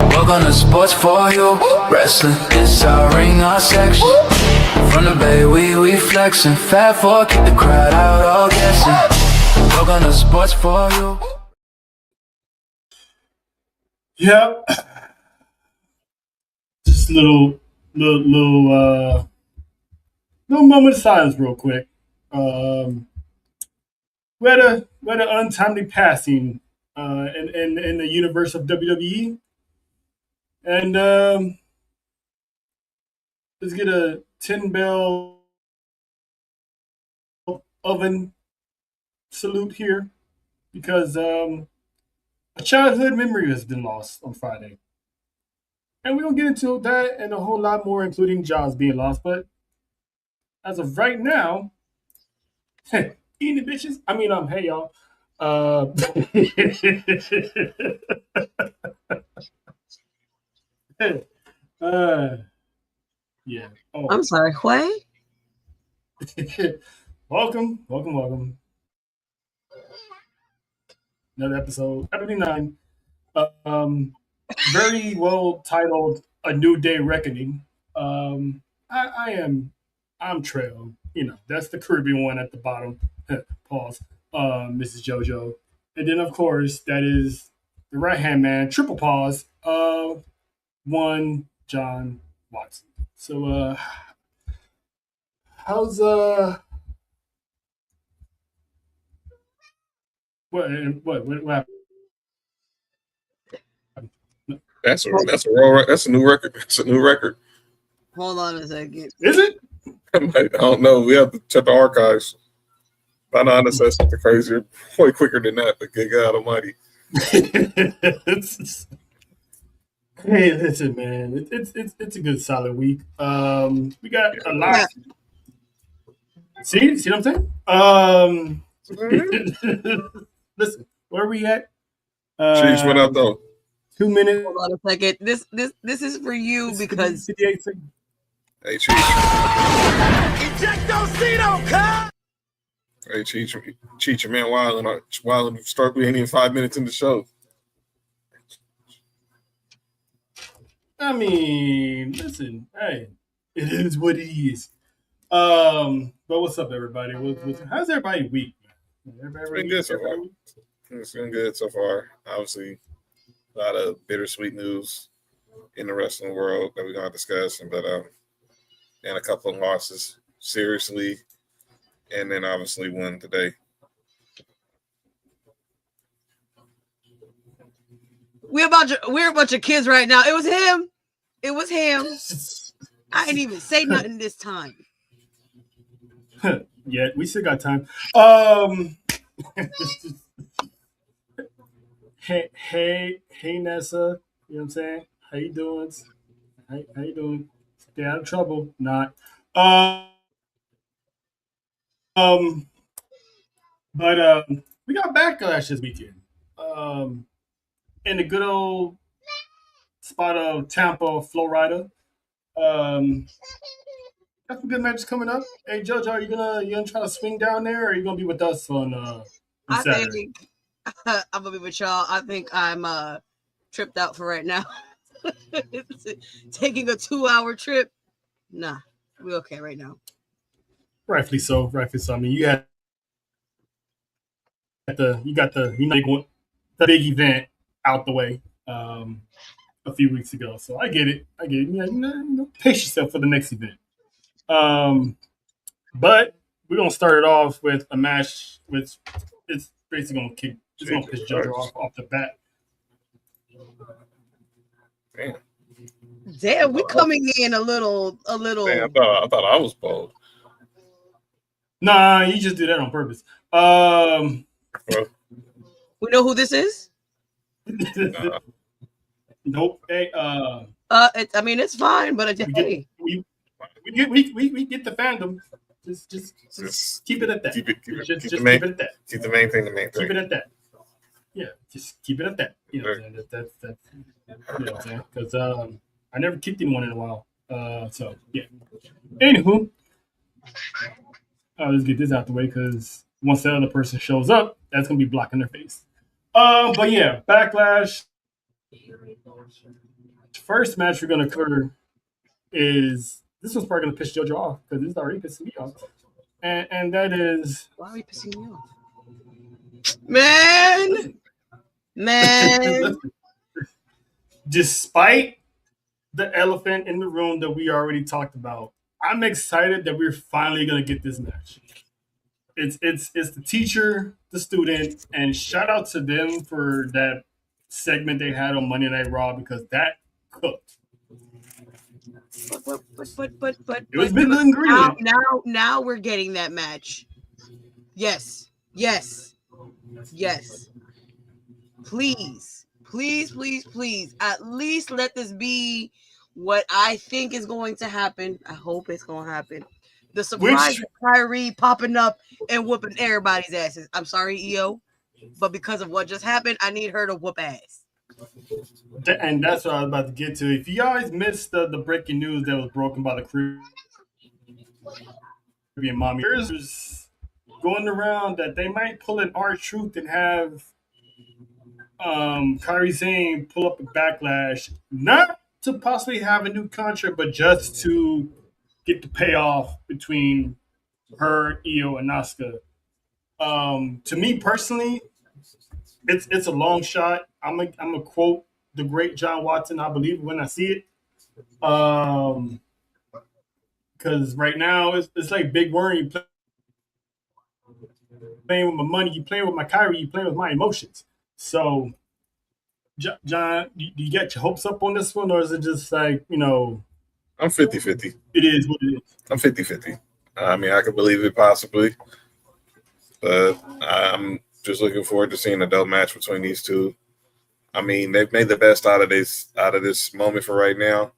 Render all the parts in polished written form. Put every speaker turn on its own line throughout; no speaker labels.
Welcome to Sports4UWrestling. It's our ring, our section. From the bay, we flexing. Fat four, keep the crowd out, all guessing. Welcome to Sports4U.
Yep. Just little moment of silence, real quick. We had an untimely passing in the universe of WWE. And let's get a 10-bell oven salute here, because a childhood memory has been lost on Friday. And we're going to get into that and a whole lot more, including jobs being lost. But as of right now, eating the bitches. I mean, hey, y'all. Yeah. Oh.
I'm sorry, what?
Welcome. Another episode 9. Very well titled "A New Day Reckoning." I'm Trail. You know, that's the Caribbean one at the bottom. Pause. Mrs. JoJo, and then of course that is the right hand man. Triple pause. One John Watson. So how's what happened?
That's a new record. It's a new record.
Hold on a second.
Is it?
I don't know. We have to check the archives. By now, unless that's something crazier, way quicker than that. But good God Almighty!
Hey, listen, man. It's a good solid week. We got a lot. See what I'm saying? Listen, where are we at?
Cheese went out though.
2 minutes.
Hold on a second. This is for you because
58 seconds.
Hey, Cheese.
Ejectocito, cut!
Hey, Cheech, your man Wildin' start. We ain't even 5 minutes in the show.
I mean, listen, hey, it is what it is. But what's up, everybody? How's everybody week?
It's been good so far. It's been good so far. Obviously, a lot of bittersweet news in the wrestling world that we're gonna discuss, but and a couple of losses, seriously, and then obviously one today.
we're a bunch of kids right now. It was him. I didn't even say nothing this time.
Yeah, we still got time. Hey, Nessa. You know what I'm saying? How you doing? How you doing? Stay out of trouble. Not. But we got backlash this weekend. In the good old spot of Tampa, Florida. Got some good matches coming up. Hey, JoJo, are you gonna try to swing down there, or are you gonna be with us on Saturday?
I'm gonna be with y'all. I think I'm tripped out for right now. Taking a 2-hour trip. Nah, we okay right now.
Rightfully so. I mean, you got the big event out the way a few weeks ago. So I get it. Yeah, pace yourself for the next event. But we're gonna start it off with a match which it's basically gonna piss JoJo off the bat.
Damn, we coming in a little.
Damn, I thought I was bold.
Nah, you just do that on purpose.
We know who this is?
Nope. Hey,
I mean, it's fine, but hey,
we get the fandom. Just keep it at that.
Keep
Keep
main,
it at that.
keep the main thing the main thing.
Keep it at that. Yeah, just keep it at that. You know what I'm saying? That's you know what I'm saying? Because I never kicked anyone in a while. So yeah. Anywho, let's get this out the way because once that other person shows up, that's gonna be blocking their face. But yeah, Backlash. First match we're gonna cover is this one's probably gonna piss JoJo off because this is already pissing me off, and that is
why are you pissing me off, man?
Despite the elephant in the room that we already talked about, I'm excited that we're finally gonna get this match. It's the teacher, the student, and shout out to them for that segment they had on Monday Night Raw because that cooked.
But
it was been the ingredient.
Now we're getting that match. Yes. Please. At least let this be what I think is going to happen. I hope it's going to happen. The surprise of Kyrie popping up and whooping everybody's asses. I'm sorry, EO, but because of what just happened, I need her to whoop ass.
And that's what I was about to get to. If you guys missed the breaking news that was broken by the Caribbean Mommy, there's going around that they might pull an R-Truth and have Kyrie Sane pull up a Backlash, not to possibly have a new contract, but just to get the payoff between her, Io, and Asuka. To me personally, it's a long shot. I'm a quote the great John Watson. I believe when I see it. Because right now it's like Big Worm. You playing with my money. You playing with my Kyrie. You playing with my emotions. So, John, do you get your hopes up on this one, or is it just like, you know?
I'm 50-50.
It is what it is.
I'm 50-50. I mean, I could believe it possibly, but I'm just looking forward to seeing a dope match between these two. I mean, they've made the best out of this moment for right now.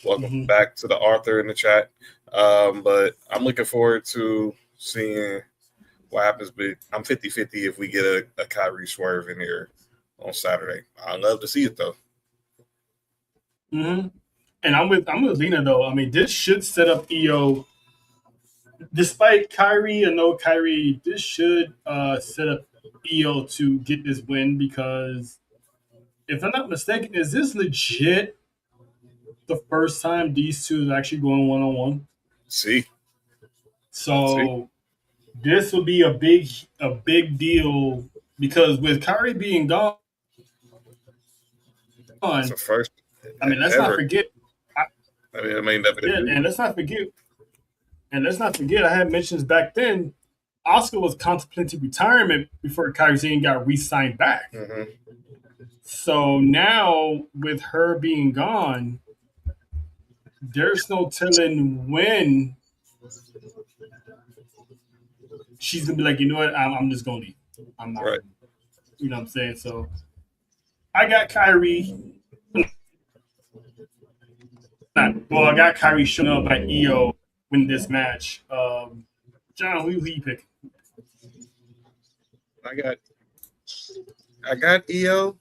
Welcome back to the Arthur in the chat. But I'm looking forward to seeing what happens. But I'm 50-50 if we get a Kyrie swerve in here on Saturday. I'd love to see it though.
And I'm with Lena though. I mean, this should set up Io. Despite Kyrie and no Kyrie, this should set up Io to get this win because if I'm not mistaken, is this legit the first time these two is actually going one-on-one?
See.
So this will be a big deal because with Kyrie being gone,
it's the first.
I mean, let's not forget.
And
let's not forget. I had mentions back then. Asuka was contemplating retirement before Kyrie Sane got re-signed back. So now with her being gone, there's no telling when she's gonna be like, you know what, I'm just gonna leave. I'm not.
Right.
You know what I'm saying? So I got Kyrie. I got Kyrie showing up by Io win this match. John, who you pick?
I got Io,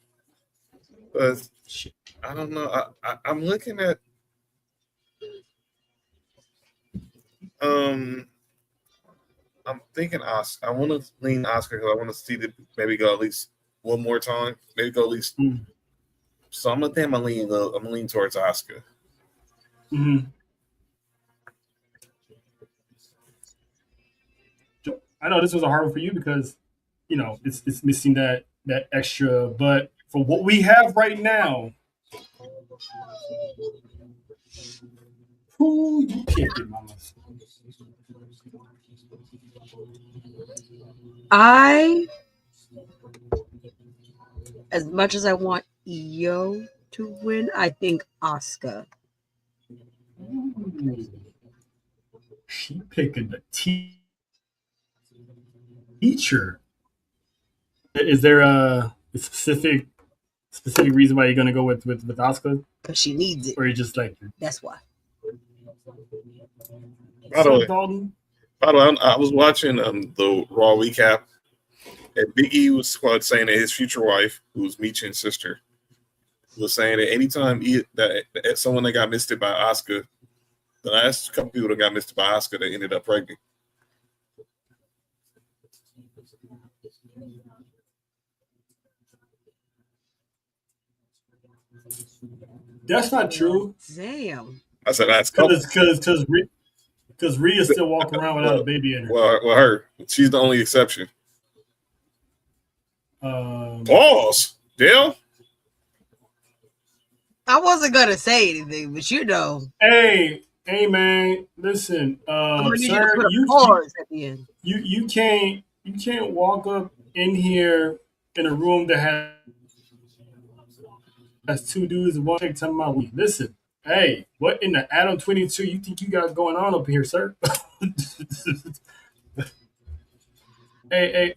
but I don't know. I'm looking at I'm thinking Asuka. I want to lean Asuka because I want to see it maybe go at least one more time. Maybe go at least. So I'm gonna think I'm leaning towards Asuka.
I know this was a hard one for you because you know it's missing that extra. But for what we have right now, who you picking, mama?
As much as I want Io to win, I think Asuka.
She picking the teacher. Is there a specific specific reason why you're gonna go with Asuka,
because she needs it.
or you just like
That's why.
By the way,
Dalton?
I was watching the Raw recap, and Big E was saying that his future wife, who's Michin's sister, was saying that anytime that someone that got misted by Asuka, the last couple people that got misted by Asuka, they ended up pregnant.
That's not true.
Damn.
I said that's couple.
Because Rhea's still walking around without a baby in her.
Well, her. She's the only exception. Pause. Dale?
I wasn't gonna say anything, but you know.
Hey, man, listen, sir,
pause at the end.
You can't walk up in here in a room that has two dudes and one chick talking about we. Listen, hey, what in the Adam 22 you think you got going on up here, sir? Hey,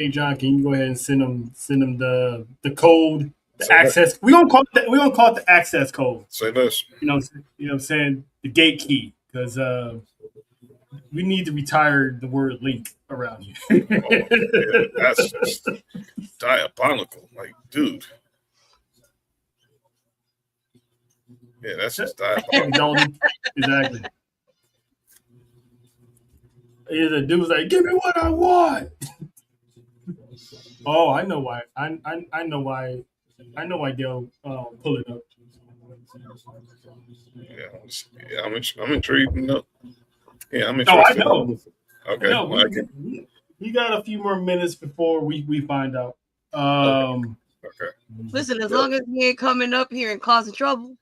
John, can you go ahead and send them the code, the access? We're gonna call it the access code.
Say this.
You know what I'm saying? The gate key, because we need to retire the word link around here.
Yeah, that's just diabolical. Like, dude. Yeah, that's just diabolical.
Exactly. Yeah, the dude was like, "Give me what I want." Oh, I know why. I know why. I know why they'll pull it up.
Yeah, I'm intrigued. No. Yeah, I'm
interested.
I know. Okay.
No, we got a few more minutes before we find out.
Okay.
Listen, as long as he ain't coming up here and causing trouble.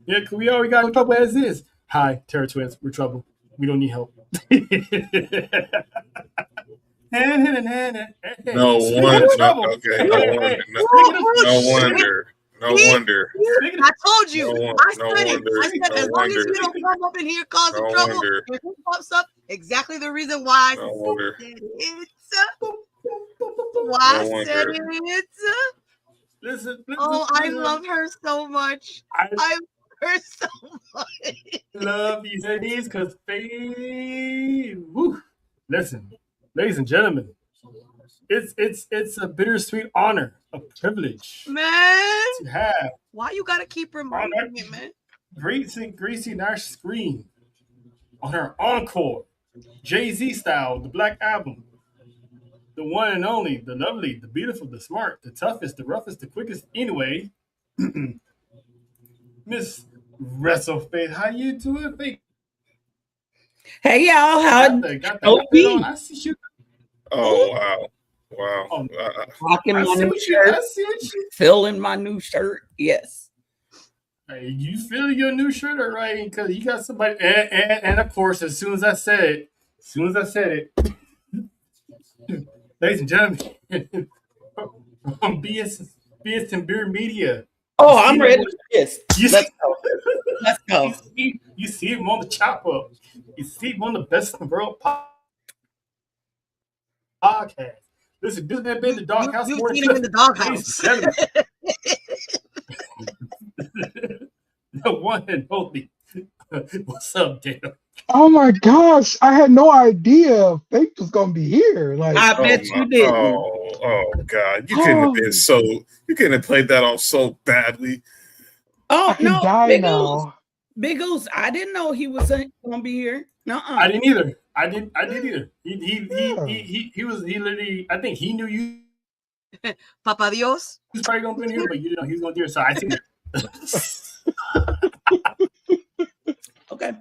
Yeah, cause we already got trouble as is. Hi, Terror Twins, we're trouble. We don't need help.
No wonder.
I told you. I said as long as you don't come up in here causing trouble, if he pops up, exactly the reason why I said it. Why I said it.
Listen,
I love her so much. I love her so much.
Love these ladies because listen, ladies and gentlemen, it's a bittersweet honor, a privilege,
man,
to have.
Why you gotta keep reminding me, man?
Greasy Nash screen on her encore, Jay-Z style, the Black Album. The one and only, the lovely, the beautiful, the smart, the toughest, the roughest, the quickest. Anyway, Miss WrestleFaith, how you doing, Faith?
Hey y'all,
got the outfit on. I see you.
Oh wow!
Rocking my new shirt.
I see what you.
Feeling my new shirt. Yes.
Hey, you feel your new shirt, all right? Because you got somebody, and of course, as soon as I said it. Ladies and gentlemen, from BS and Beer Media.
Oh, I'm ready for this. Let's go. Let's go.
You see him on the chop up. You see him on the Best in the World podcast. Listen, this man been in the doghouse.
You've seen him in the doghouse.
The one and only. What's up, Dale?
Oh my gosh, I had no idea Faith was gonna be here. Like,
I bet you did.
Oh God, you couldn't have been so. You couldn't have played that off so badly.
Oh
I can die
Big
now.
Big Oos, I didn't know he was gonna be here.
I didn't either. I did either. He was literally. I think he knew you.
Papa Dios.
He was probably gonna be here, but you didn't know he was gonna do it. So I think.
Okay.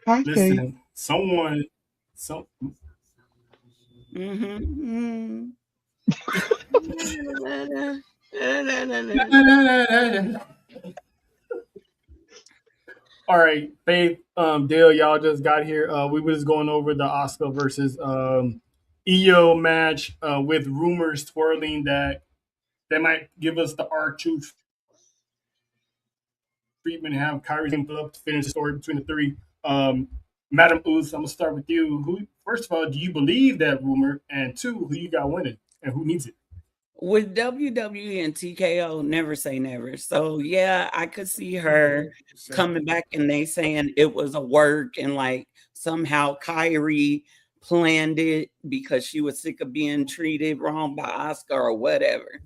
Hi,
Listen, someone.
Mm-hmm.
All right, Faith, Dale, y'all just got here. We were just going over the Asuka versus EO match with rumors twirling that they might give us the R-Truth treatment and have Kyrie's name up to finish the story between the three. Madam Oos, I'm gonna start with you. Who first of all, do you believe that rumor? And two, who you got winning and who needs it?
With WWE and TKO, never say never. So yeah, I could see her coming back and they saying it was a work and like somehow Kyrie planned it because she was sick of being treated wrong by Oscar or whatever.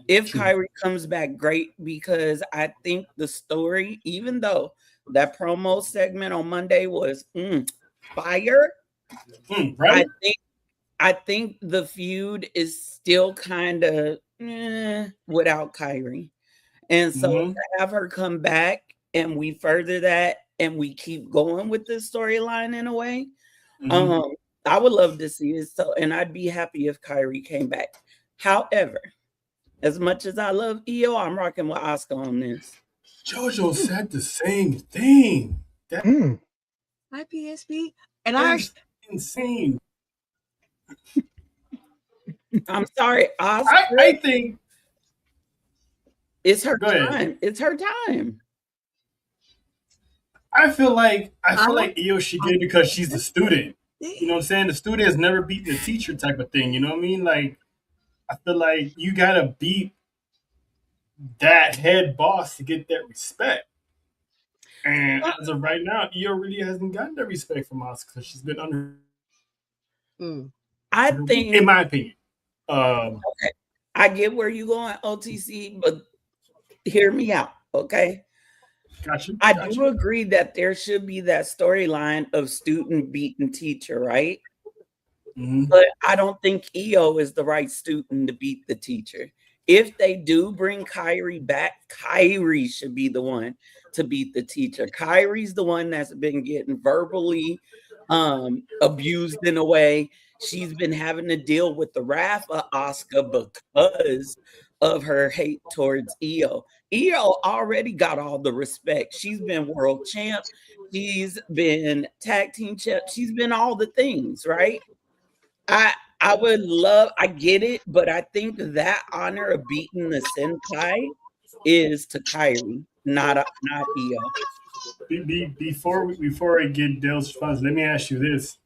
If Kyrie comes back, great, because I think the story, even though that promo segment on Monday was fire,
Right?
I think the feud is still kind of without Kyrie. And so to have her come back and we further that and we keep going with this storyline in a way, I would love to see it. So, and I'd be happy if Kyrie came back. However, as much as I love EO, I'm rocking with Oscar on this.
JoJo said the same thing. That
Hi, PSP. And
is insane.
I'm sorry, Oscar.
I think
it's her
Go ahead.
time. It's her time.
I feel like Io should get it because she's the student. You know what I'm saying? The student has never beaten the teacher type of thing. You know what I mean? Like, I feel like you gotta beat that head boss to get that respect. And as of right now, Io really hasn't gotten that respect from Oscar because she's been under.
I think,
in my opinion,
okay, I get where you're going, OTC, but hear me out, okay?
Gotcha.
I do agree that there should be that storyline of student beating teacher, right? But I don't think EO is the right student to beat the teacher. If they do bring Kyrie back, Kyrie should be the one to beat the teacher. Kyrie's the one that's been getting verbally abused in a way. She's been having to deal with the wrath of Oscar because of her hate towards EO. EO already got all the respect. She's been world champ. She's been tag team champ. She's been all the things, right? I would love, I get it, but I think that honor of beating the Senpai is to Kyrie, not EO.
Before I get Dale's response, let me ask you this.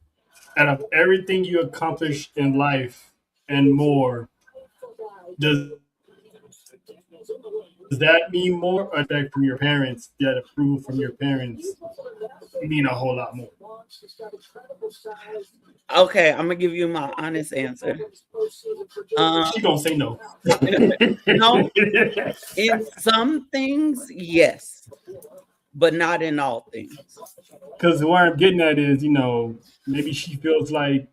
Out of everything you accomplished in life and more, does that mean more respect from your parents, that approval from your parents mean a whole lot more?
Okay, I'm gonna give you my honest answer.
She gonna say no.
No, in some things, yes, but not in all things.
Because what I'm getting at is, maybe she feels like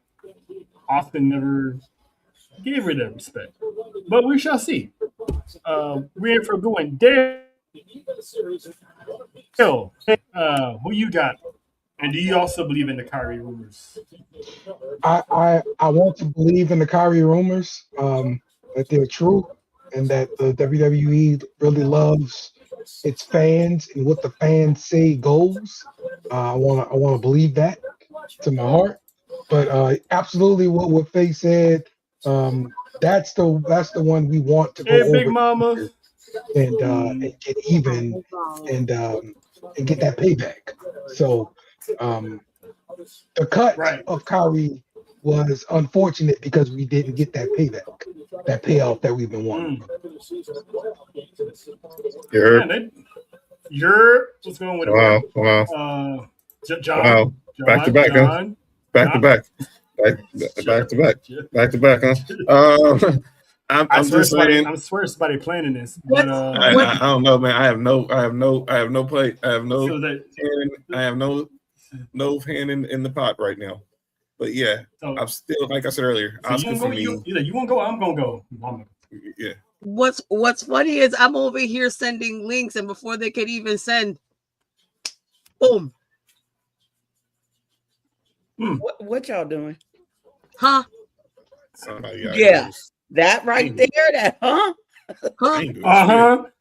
Austin never gave her that respect. But we shall see. We're in for a good one. Dale, who you got? And do you also believe in the Kyrie rumors?
I want to believe in the Kyrie rumors, that they're true, and that the WWE really loves its fans, and what the fans say goes. I want to believe that to my heart. But absolutely, what Faye said, that's the one we want to go over.
Big Mama,
and get even, and get that payback. So the cut of Kyrie was unfortunate because we didn't get that payback, that payoff that we've been wanting.
What's going with it?
Wow.
John.
Wow. Back to back, huh? Back to back. Back to back, huh? I'm just saying.
I swear somebody planning this.
But,
I don't know, man. I have no play. I have no hand in the pot right now. But yeah, I'm still, like I said earlier, Oscar for me.
You won't go. I'm gonna go.
Yeah.
What's funny is I'm over here sending links, and before they could even send, boom.
What y'all doing?
Huh?
Yeah, that right there. That
huh?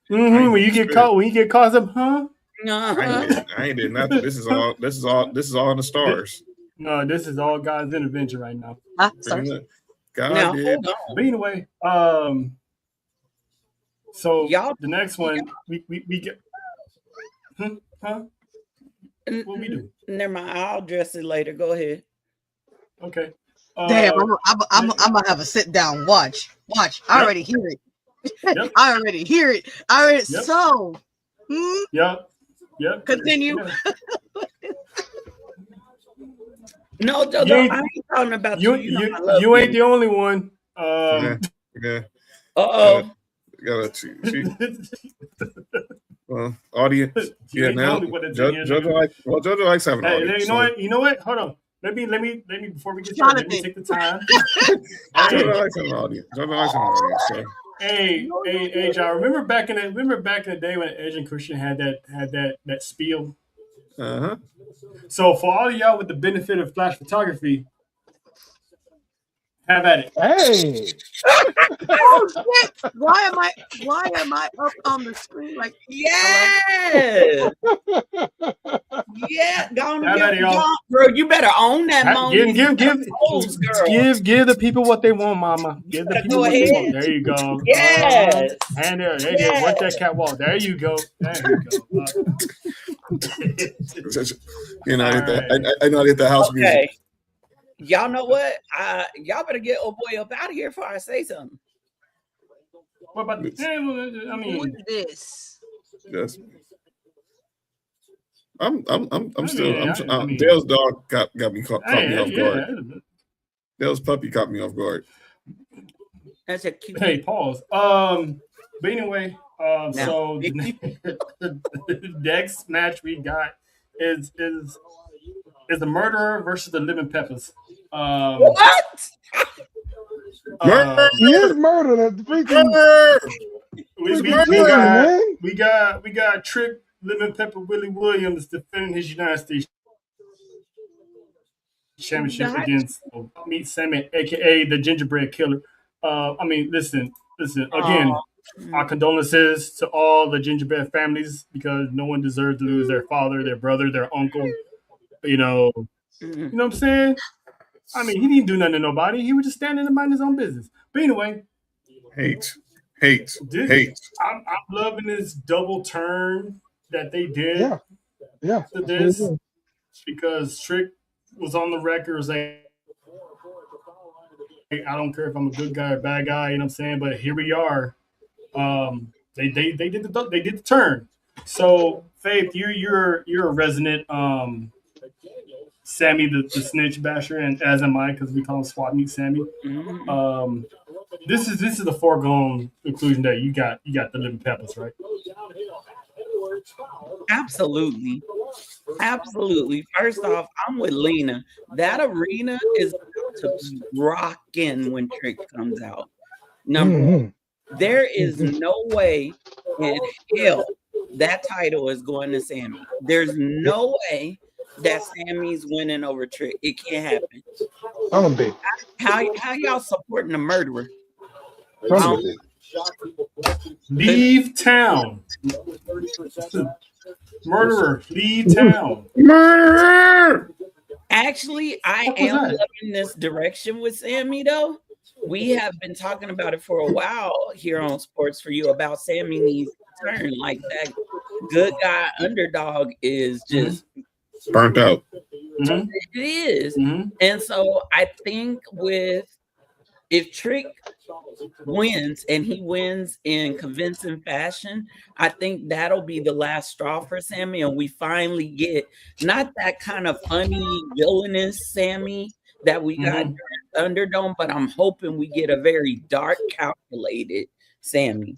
When you get caught, some
I ain't did nothing. This is all in the stars.
No, this is all God's intervention right now.
Sorry.
God did.
But anyway, so the next one we get. What we do?
Never mind. I'll address it later. Go ahead.
Okay.
Damn, I'm gonna have a sit down. Watch. I already hear it.
Yep.
I already hear it.
Yep.
So.
Yep.
Continue.
Yeah.
No, Jojo, I ain't talking about you.
You ain't the only one.
Yeah.
Uh-oh.
Well, audience. Yeah, now Jojo likes having an audience.
You know what? Hold on. Let me before we get started, let me take the time.
Jojo likes having an audience. So.
Hey, John. Remember back in the day when Edge and Christian had that spiel?
Uh-huh.
So for all of y'all with the benefit of flash photography, have at it.
Hey.
Oh shit! Why am I up on the screen like?
Yeah. Yeah, bro. You better own that moment.
Give the people what they want, Mama. Give the people what they want. There you go.
Yes.
And there you go. Work that catwalk. There you go.
You know, I know I hit the house music.
Y'all know what? Y'all better get old boy up out of here before I say something.
What about this? I mean,
who's this?
Yes. I'm still. Dale's dog got me caught me off guard. Dale's puppy caught me off guard.
That's a cute.
Hey, pause. But anyway, so the next match we got is the Murderer versus the Living Peppers.
What?
He is murder. That freaking.
We got Trick Living Pepper Willie Williams defending his United States Championship against Meat Sammy, aka the Gingerbread Killer. Listen. Again, our condolences to all the gingerbread families because no one deserves to lose their father, their brother, their uncle. You know what I'm saying? I mean, he didn't do nothing to nobody. He was just standing and minding his own business. But anyway,
hate.
I'm loving this double turn that they did.
Yeah.
To this because Trick was on the record saying, I don't care if I'm a good guy or bad guy, you know what I'm saying? But here we are. They did the turn. So Faith, you're a resident Sammy the snitch basher, and as am I because we call him Swat Meat Sammy. This is the foregone conclusion that you got the Living Peppers, right?
Absolutely. First off, I'm with Lena. That arena is to be rocking when Trick comes out. Number one, there is no way in hell that title is going to Sammy. There's no way that Sammy's winning over Trick. It can't happen. How y'all supporting the murderer?
Leave town. Murderer, leave town.
Murderer!
Actually, I am loving this direction with Sammy, though. We have been talking about it for a while here on Sports for You about Sammy needs to turn. Like that good guy underdog is just
burnt out.
It is. And so I think if Trick wins and he wins in convincing fashion, I think that'll be the last straw for Sammy, and we finally get not that kind of funny villainous Sammy that we got Thunderdome, but I'm hoping we get a very dark, calculated Sammy.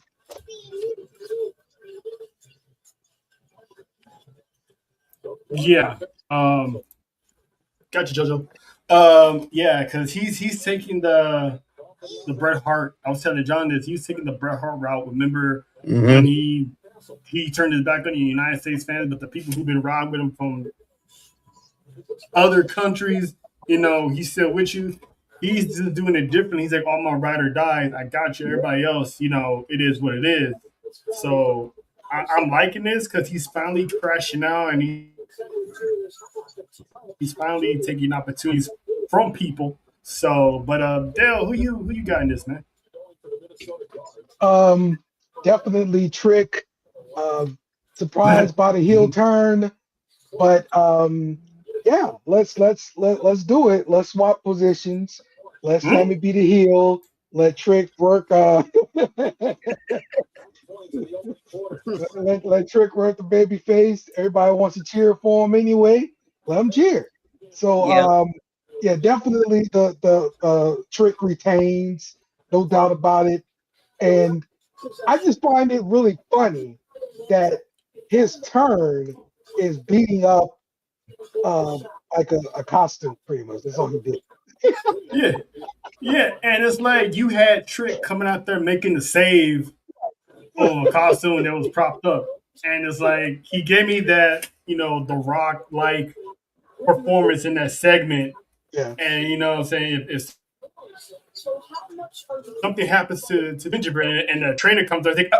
Yeah. Gotcha, JoJo. Yeah, because he's taking the Bret Hart. I was telling John this. He's taking the Bret Hart route. Remember when he turned his back on the United States fans, but the people who've been riding with him from other countries, he's still with you. He's just doing it differently. He's like, "Oh, my ride or die. I got you." Everybody else, it is what it is. So I'm liking this because he's finally crashing out and he's finally taking opportunities from people. So, but Dale, who you got in this, man?
Definitely Trick. Surprised by the heel turn, but yeah, let's do it. Let's swap positions. Let Sammy be the heel. Let Trick work. Let Trick work the baby face. Everybody wants to cheer for him anyway. Let him cheer. So yeah, definitely the Trick retains, no doubt about it. And I just find it really funny that his turn is beating up like a costume, pretty much. That's all he did.
Yeah, and it's like you had Trick coming out there making the save on a costume that was propped up. And it's like he gave me that, The Rock like performance in that segment.
Yeah.
And you know what I'm saying, if something happens to Gingerbread and the trainer comes out, I think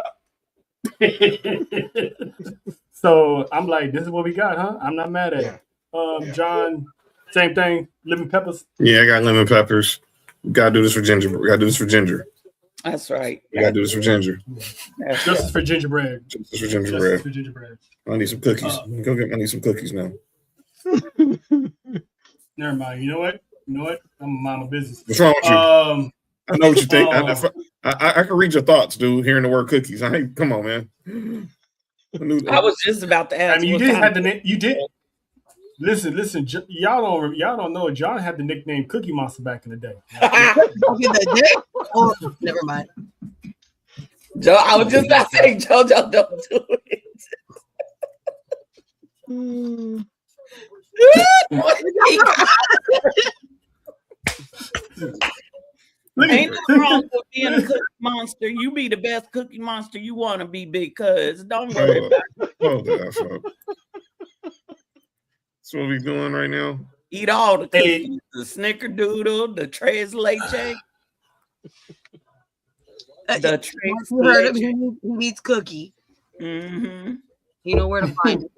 so I'm like, this is what we got, huh? I'm not mad at it. John, same thing, lemon peppers.
Yeah, I got lemon peppers. We gotta do this for Ginger. We gotta do this for Ginger.
That's right.
We gotta do this for Ginger.
Justice for Gingerbread.
Justice for Gingerbread.
Justice for Gingerbread.
I need some cookies. I need some cookies now.
Never mind. You know what? I'm a mind my business.
What's wrong with you? I know what you think. I can read your thoughts, dude. Hearing the word cookies. Come on, man.
I was just about to ask.
I mean, you did have the name. You did. Listen. Y'all don't know. John had the nickname Cookie Monster back in the day.
Oh, never mind.
Joe, I was just about to say, JoJo, don't do it. Ain't nothing wrong with being a cookie monster. You be the best cookie monster you want to be, because don't worry about it.
Hold on, folks. That's what we doing right now.
Eat all the cookies, the snickerdoodle, the tres leche. The tres
you heard him. He needs cookie.
Mm-hmm.
You know where to find it.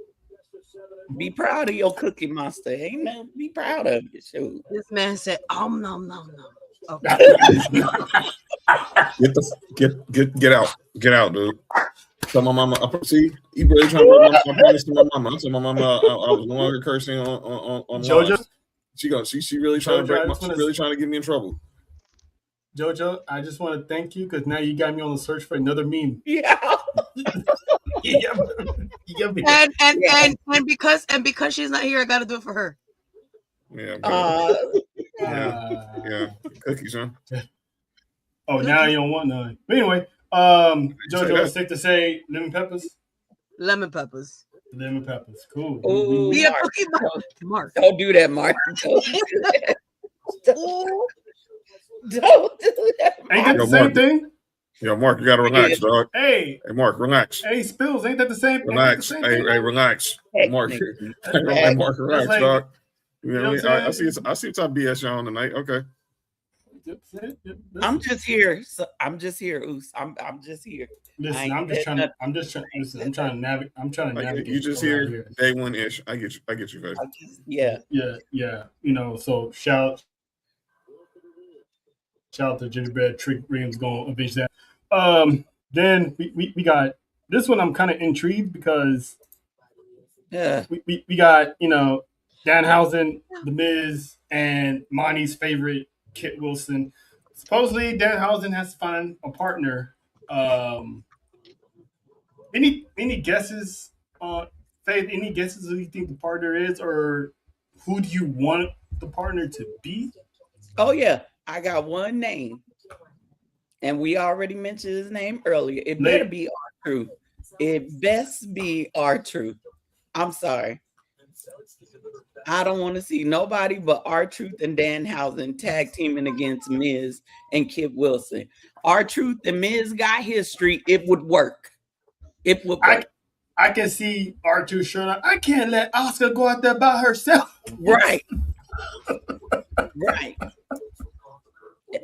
Be proud of your cookie monster. Ain't no, be proud of it. Shoot.
This man said, nom. Okay.
Get out, dude. Tell my mama. See, you really trying to break my promise to my mama. I told my mama I was no longer cursing on
JoJo.
She really trying to break my. She really trying to get me in trouble.
JoJo, I just want to thank you because now you got me on the search for another meme.
Yeah.
And because she's not here, I gotta do it for her.
Yeah. Cookies, huh?
Oh, now you don't want none. But anyway, JoJo, it's safe to say lemon peppers.
Lemon peppers.
Lemon peppers. Cool.
Ooh,
yeah, Mark.
Don't do that, Mark. Don't do that. Don't do that.
Ain't that the same thing?
Yo, Mark, you gotta relax, dog.
Hey,
Mark, relax.
Hey, Spills, ain't that the same?
Relax. Hey, relax. Mark, Mark, relax,
like,
dog. You
know
know
what
I see what type of BS y'all on tonight. Okay.
I'm just here. So I'm just here, Oos. I'm just here.
Listen, I'm trying to navigate.
You just here day one ish. I get you, guys.
Yeah.
You know, so shout out to Gingerbread. Trick Williams going to avenge that. Then we got this one. I'm kind of intrigued because we got, Danhausen, The Miz, and Monty's favorite, Kit Wilson. Supposedly, Danhausen has to find a partner. Any guesses, Faith? Any guesses who you think the partner is, or who do you want the partner to be?
Oh yeah, I got one name, and we already mentioned his name earlier. It better be R-Truth. It best be R-Truth. I'm sorry. I don't want to see nobody but R-Truth and Danhausen tag teaming against Miz and Kid Wilson. R-Truth and Miz got history. It would work. It would work.
I can see R-Truth showing up. I can't let Oscar go out there by herself.
Right. Right.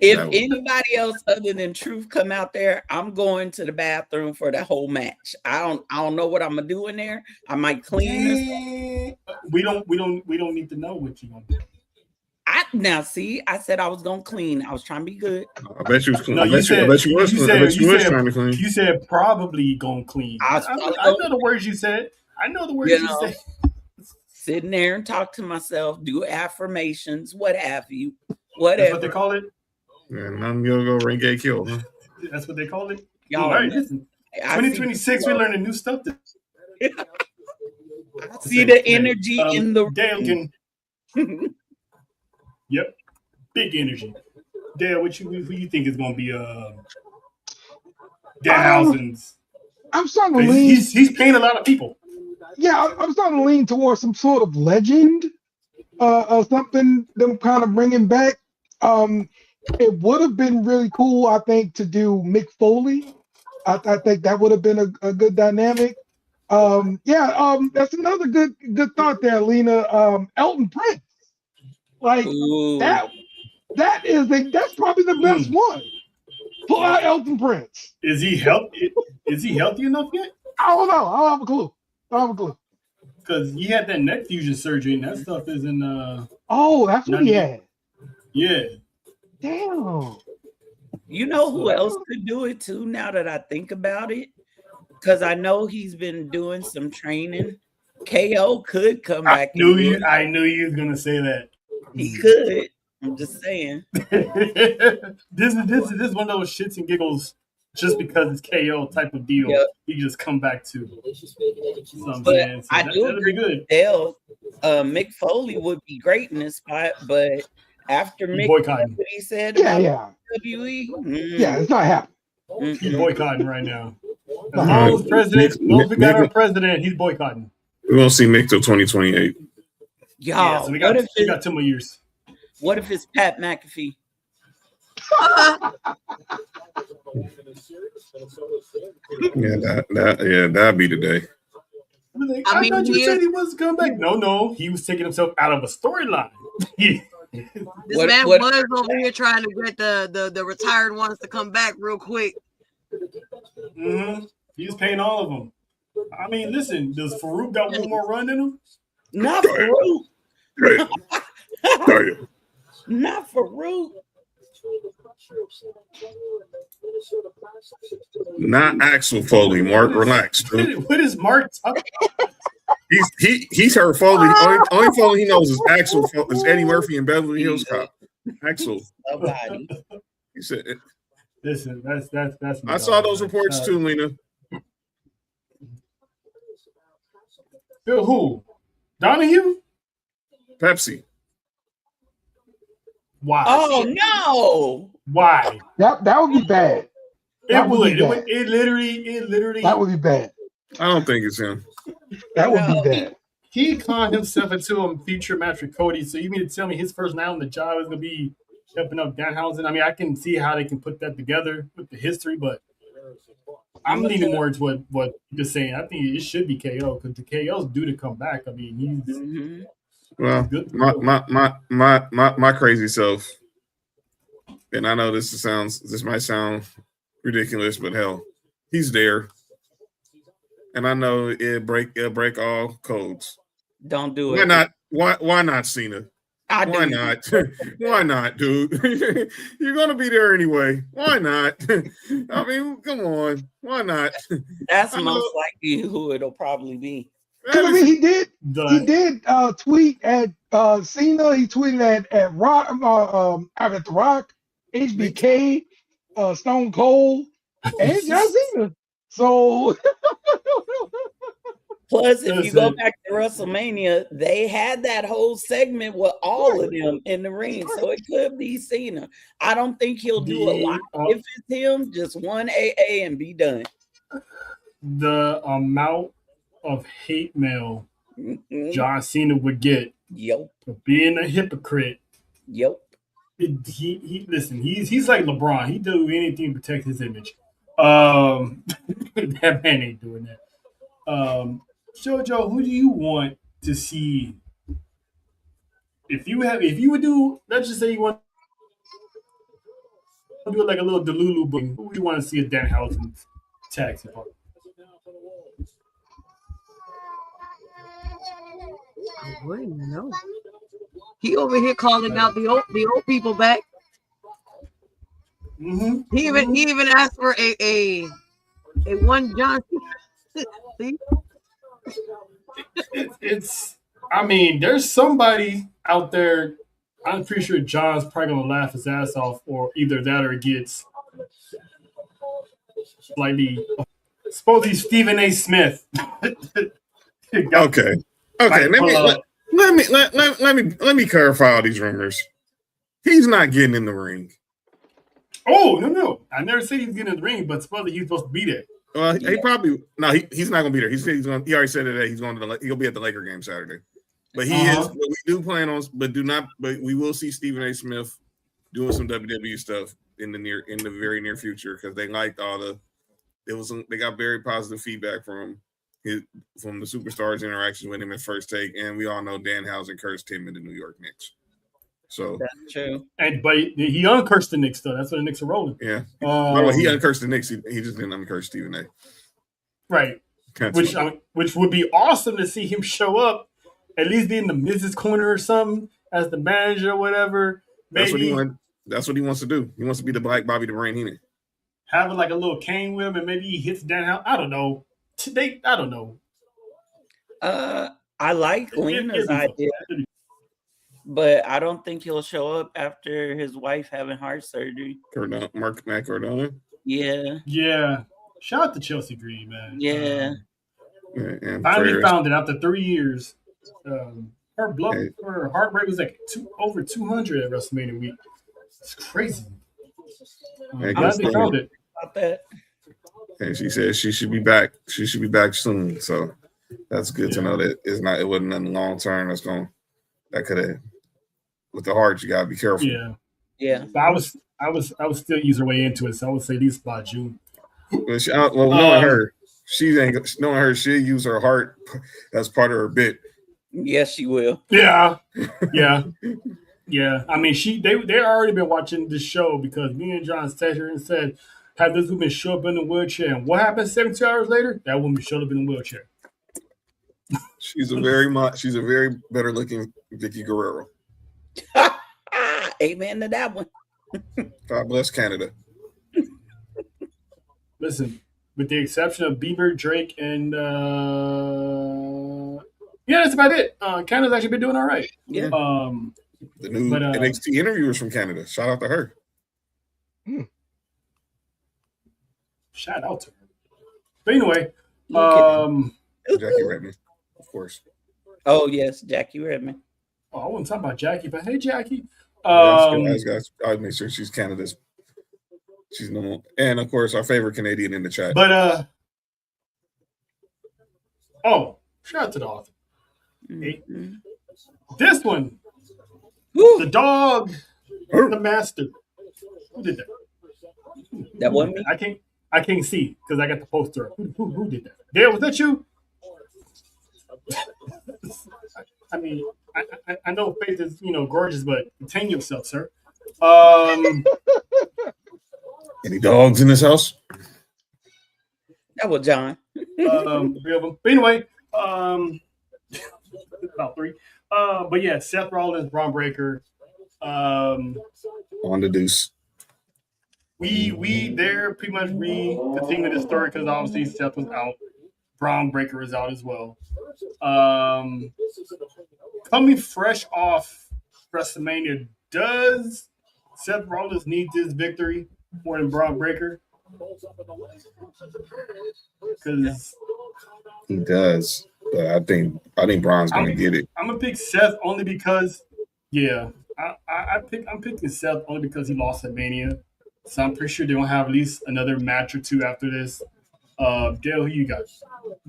If anybody else other than Truth come out there, I'm going to the bathroom for the whole match. I don't know what I'm gonna do in there. I might clean this.
We don't need to know what you're gonna do.
I said I was gonna clean. I was trying to be good.
I bet you was clean.
No,
I bet you was trying to clean.
You said probably gonna clean. I know the words you said. I know the words you said.
sitting there and talk to myself, do affirmations, what have you,
That's
whatever.
what they call it.
And I'm gonna go ring gay kill. Huh?
That's what they call it.
Y'all
All right, listen.
I see-
2026, we're learning new stuff.
I see the energy in the
Dale can. Yep, big energy. Dale, who you think is going to be Danhausen's?
I'm starting to lean.
He's paying a lot of people.
Yeah, I'm starting to lean towards some sort of legend, or something. Them kind of bringing back. It would have been really cool, I think, to do Mick Foley. I think that would have been a good dynamic. That's another good thought there, Lena. Elton Prince, like
Ooh.
that's probably the best one. Pull out Elton Prince.
Is he healthy? Is he healthy enough yet?
I don't know. I don't have a clue.
Because he had that neck fusion surgery, and that stuff is in.
Oh, that's what he had.
Yeah.
Damn.
You know who else could do it too? Now that I think about it, because I know he's been doing some training. KO could come back.
I knew you was gonna say that.
He could. I'm just saying.
This is one of those shits and giggles, just because it's KO type of deal.
Yep.
He just come back to.
But I do agree
be good.
with Dale. Mick Foley would be great in this spot, but after Mick,
boycotting.
what he said
Yeah,
about
yeah.
WWE,
Yeah, it's not happening.
He's boycotting right now. As long as president, we got our president, he's boycotting.
We won't see Mick till 2028.
y'all.
So we
what if
got 2 more years.
What if it's Pat McAfee?
That'd be the day.
I thought you said he wasn't coming back. No, he was taking himself out of a storyline.
This man was over here trying to get the retired ones to come back real quick.
Mm-hmm. He's paying all of them. I mean, listen, does Farouk got one more run in him?
Not Farouk.
Right.
Not Farouk.
Not Axel Foley, Mark. Relax.
What is Mark talking about?
He's heard Foley. Only Foley he knows is Axel. Is Eddie Murphy and Beverly Hills Cop. Axel.
Somebody.
He said.
Listen, that's.
I saw those reports too, Lena.
Who? Donahue?
Pepsi.
Why?
Oh no!
Why?
That would be bad.
It would. It literally.
That would be bad.
I don't think it's him.
That would be bad.
He conned himself into a future match with Cody. So you mean to tell me his first night on the job is gonna be helping up Danhausen? I mean, I can see how they can put that together with the history, but I'm leaning more towards what you're just saying. I think it should be KO because the KO's due to come back. I mean, he's
well, my crazy self, and I know this might sound ridiculous, but hell, he's there, and I know it'll break all codes.
Don't do it.
Why not? Why not, Cena? Why not? Why not, dude? You're gonna be there anyway. Why not? I mean, come on. Why not?
That's most likely who it'll probably be.
I mean, he did tweet at Cena. He tweeted at Rock, at The Rock, HBK, Stone Cold, and John Cena. So.
Plus, if you go back to WrestleMania, they had that whole segment with all of them in the ring. So it could be Cena. I don't think he'll do a lot. If it's him, just one AA and be done.
The amount of hate mail John Cena would get for being a hypocrite. Listen, he's like LeBron. He do anything to protect his image. That man ain't doing that. Jojo, who do you want to see? If you would do, let's just say you want to do like a little Delulu book, who would you want to see a Danhausen tag team partner?
Wait, no. He over here calling out the old people back.
Mm-hmm.
He even asked for a one John. See?
It's I mean, there's somebody out there. I'm pretty sure John's probably gonna laugh his ass off, or either that or it gets slightly. Supposedly Stephen A. Smith.
Okay.
Like,
Let me clarify all these rumors. He's not getting in the ring.
Oh no! I never said he's getting in the ring, but supposedly he's supposed to be there.
He probably he's not gonna be there. He already said today he's going to he'll be at the Laker game Saturday. But he is. But we do plan on. But we will see Stephen A. Smith doing some WWE stuff in the very near future because they liked they got very positive feedback from the superstars' interactions with him at First Take, and we all know Danhausen cursed him in the New York Knicks. So
that's true.
But he uncursed the Knicks though. That's what the Knicks are rolling.
Yeah. Well, he uncursed the Knicks. He just didn't uncurse Stephen A.
Right. Which would be awesome to see him show up, at least be in the Mrs. Corner or something as the manager or whatever. Maybe
that's what he wants to do. He wants to be the Black Bobby the Brain Heenan.
Having like a little cane with him, and maybe he hits down. I don't know. I don't know.
I like Lena's idea, but I don't think he'll show up after his wife having heart surgery.
Matt Cardona.
Yeah.
Shout out to Chelsea Green, man.
Yeah.
Finally found it after 3 years. Her heart rate was like over 200 at WrestleMania week. It's crazy. I'm glad they found it.
About that.
And she said she should be back. She should be back soon. So that's good to know that it wasn't nothing long term that could have with the heart. You gotta be careful.
Yeah.
But I was still ease her way into it. So I would say at least by June.
Knowing her, she'll use her heart as part of her bit.
Yes, she will.
Yeah. I mean, they already been watching this show because me and John texted her and said, "Have this woman show up in a wheelchair?" And what happened 72 hours later? That woman showed up in a wheelchair.
She's a very better looking Vicky Guerrero.
Amen to that one.
God bless Canada.
Listen, with the exception of Bieber, Drake, and that's about it. Canada's actually been doing all right.
Yeah.
The new NXT interviewers from Canada. Shout out to her.
Shout out to her. But anyway,
Jackie Redmond, of course.
Oh yes, Jackie Redmond.
Oh, I wasn't talking about Jackie, but hey, Jackie.
I'll make sure she's Canada's. She's normal, and of course, our favorite Canadian in the chat.
But shout out to the author. Mm-hmm. This one, the dog, the master. Who did that?
That wasn't me.
I can't see because I got the poster. Who did that? Dale, was that you? I mean, I know Faith is gorgeous, but contain yourself, sir.
Any dogs in this house?
That was John.
3 of them. But anyway, about 3. But yeah, Seth Rollins, Braun Breaker.
On the deuce.
They're pretty much continuing the story because obviously Seth was out. Braun Breaker is out as well. Coming fresh off WrestleMania, does Seth Rollins need this victory more than Braun Breaker? Because
he does, but I think Braun's going to get it.
I'm gonna pick Seth only because, I'm picking Seth only because he lost at Mania. So I'm pretty sure they're gonna have at least another match or 2 after this. Dale, who you got?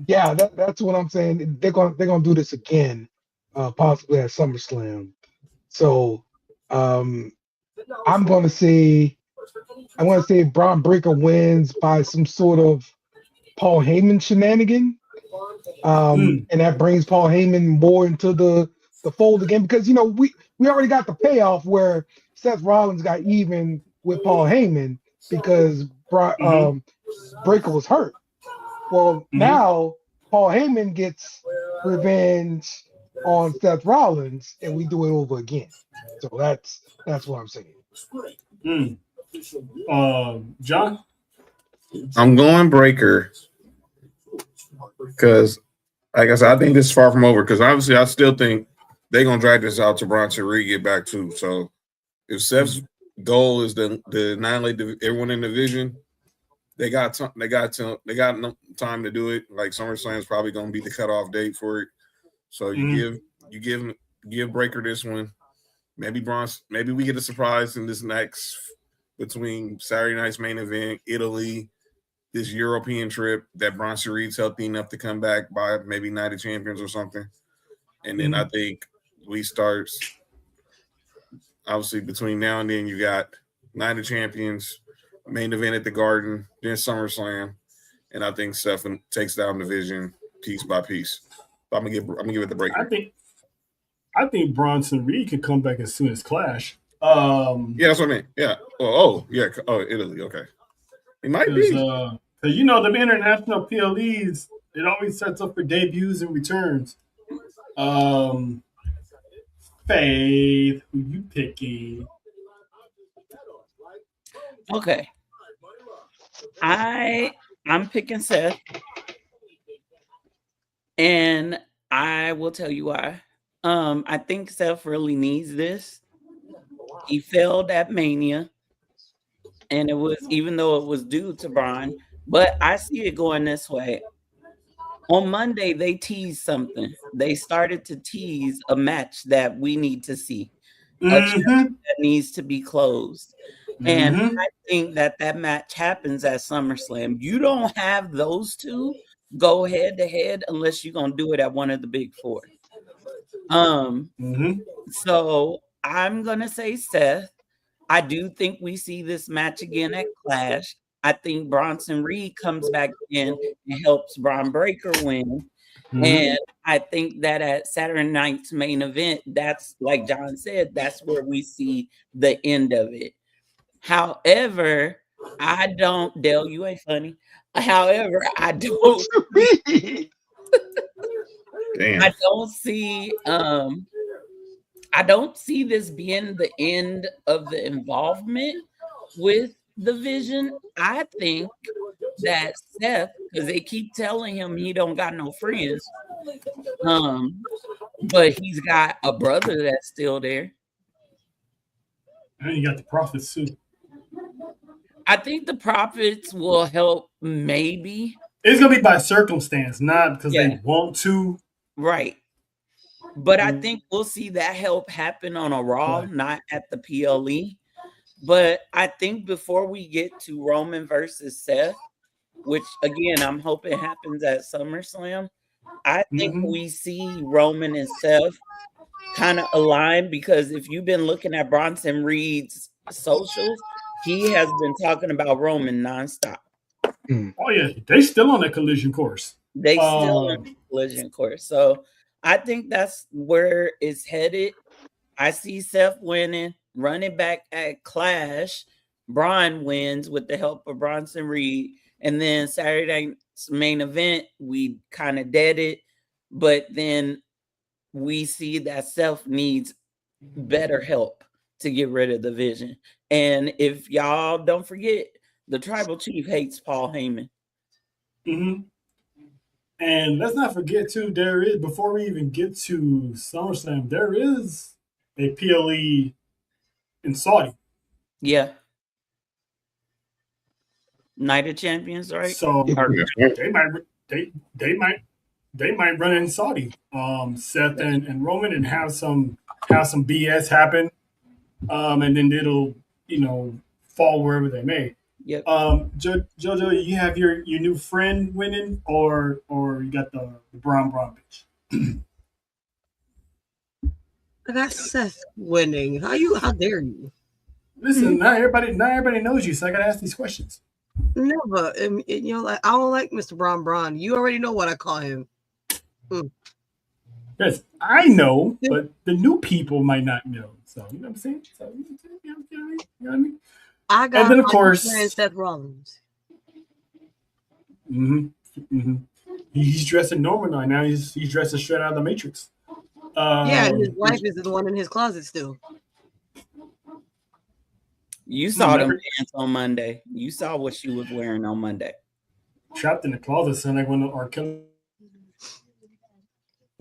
Yeah, that's what I'm saying. They're gonna do this again, possibly at SummerSlam. So I'm gonna say Braun Breaker wins by some sort of Paul Heyman shenanigan. And that brings Paul Heyman more into the fold again because we already got the payoff where Seth Rollins got even with Paul Heyman because Breaker was hurt. Well, now Paul Heyman gets revenge on Seth Rollins, and we do it over again. So that's what I'm saying.
John?
I'm going Breaker because like I said, I think this is far from over because obviously I still think they're gonna drag this out to Bronson Reed get back too. So if Seth's goal is to annihilate everyone in the division, they got time to do it. Like SummerSlam is probably gonna be the cutoff date for it. So you give Breaker this one. Maybe we get a surprise in this next between Saturday night's main event, Italy, this European trip that Bronson Reed's healthy enough to come back by maybe Night of Champions or something. And then I think we start obviously between now and then you got Night of Champions, main event at the Garden, then SummerSlam, and I think Seth takes down the division piece by piece. So I'm gonna give it the break.
I think Bronson Reed could come back as soon as Clash.
Yeah, that's what I mean. Yeah. Yeah. Oh, Italy. Okay. It might be.
Because you know the international PLEs, it always sets up for debuts and returns. Faith, who you picking?
Okay. I'm picking Seth. And I will tell you why. I think Seth really needs this. He failed at Mania. And it was, even though it was due to Braun, but I see it going this way. On Monday, they teased something. They started to tease a match that we need to see. A chapter that needs to be closed. And I think that match happens at SummerSlam. You don't have those two go head to head unless you're going to do it at one of the big four. So I'm going to say Seth. I do think we see this match again at Clash. I think Bronson Reed comes back in and helps Braun Breaker win. And I think that at Saturday night's main event, that's like John said, that's where we see the end of it. However, I don't, Dale, you ain't funny. However, I don't I don't see this being the end of the involvement with the Vision. I think that Seth, because they keep telling him he don't got no friends, but he's got a brother that's still there.
And you got the Prophets too.
I think the Prophets will help, maybe.
It's gonna be by circumstance, not because they want to.
Right. But I think we'll see that help happen on a Raw, not at the PLE. But I think before we get to Roman versus Seth, which again I'm hoping happens at SummerSlam, I think we see Roman and Seth kind of align, because if you've been looking at Bronson Reed's socials, he has been talking about Roman nonstop.
Oh yeah, they still on that collision course.
They still on the collision course. So I think that's where it's headed. I see Seth winning, running back at Clash. Braun wins with the help of Bronson Reed. And then Saturday night's main event, we kind of dead it. But then we see that Seth needs better help to get rid of the Vision. And if y'all don't forget, the Tribal Chief hates Paul Heyman.
And let's not forget too, there is, before we even get to SummerSlam, there is a PLE in Saudi.
Yeah. Night of Champions, right?
So they might run in Saudi, Seth and Roman, and have some BS happen, and then it'll fall wherever they may.
Yep.
Jojo, you have your new friend winning, or you got the Braun bitch?
That's Seth winning. How dare you?
Listen, not everybody knows you, so I gotta ask these questions.
No, but I don't like Mr. Braun. You already know what I call him.
Yes, I know, but the new people might not know. So you know what I'm saying? So, you know what I mean?
I got,
and then of course
Seth Rollins.
He's dressing normal now. He's dressing straight out of the Matrix.
And his wife is the one in his closet still.
You saw them dance on Monday. You saw what she was wearing on Monday.
Trapped in the closet, sound like one of R. Kelly.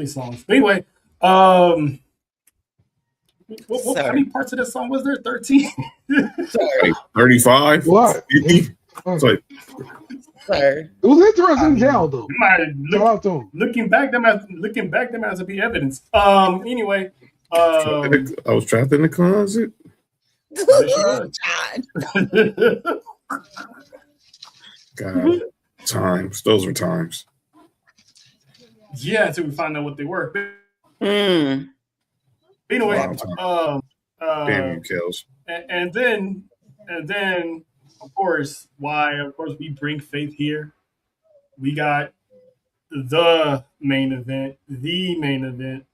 songs. But anyway, how many parts of this song was there? 13?
35?
What?
50?
It
Sir.
was interesting tell though.
Looking back, them has to be evidence. Anyway,
I was trapped in the closet. God, times. Those were times.
Yeah, until we find out what they were.
Mm.
Anyway,
damn you, Kels.
And then, of course, we bring Faith here. We got the main event,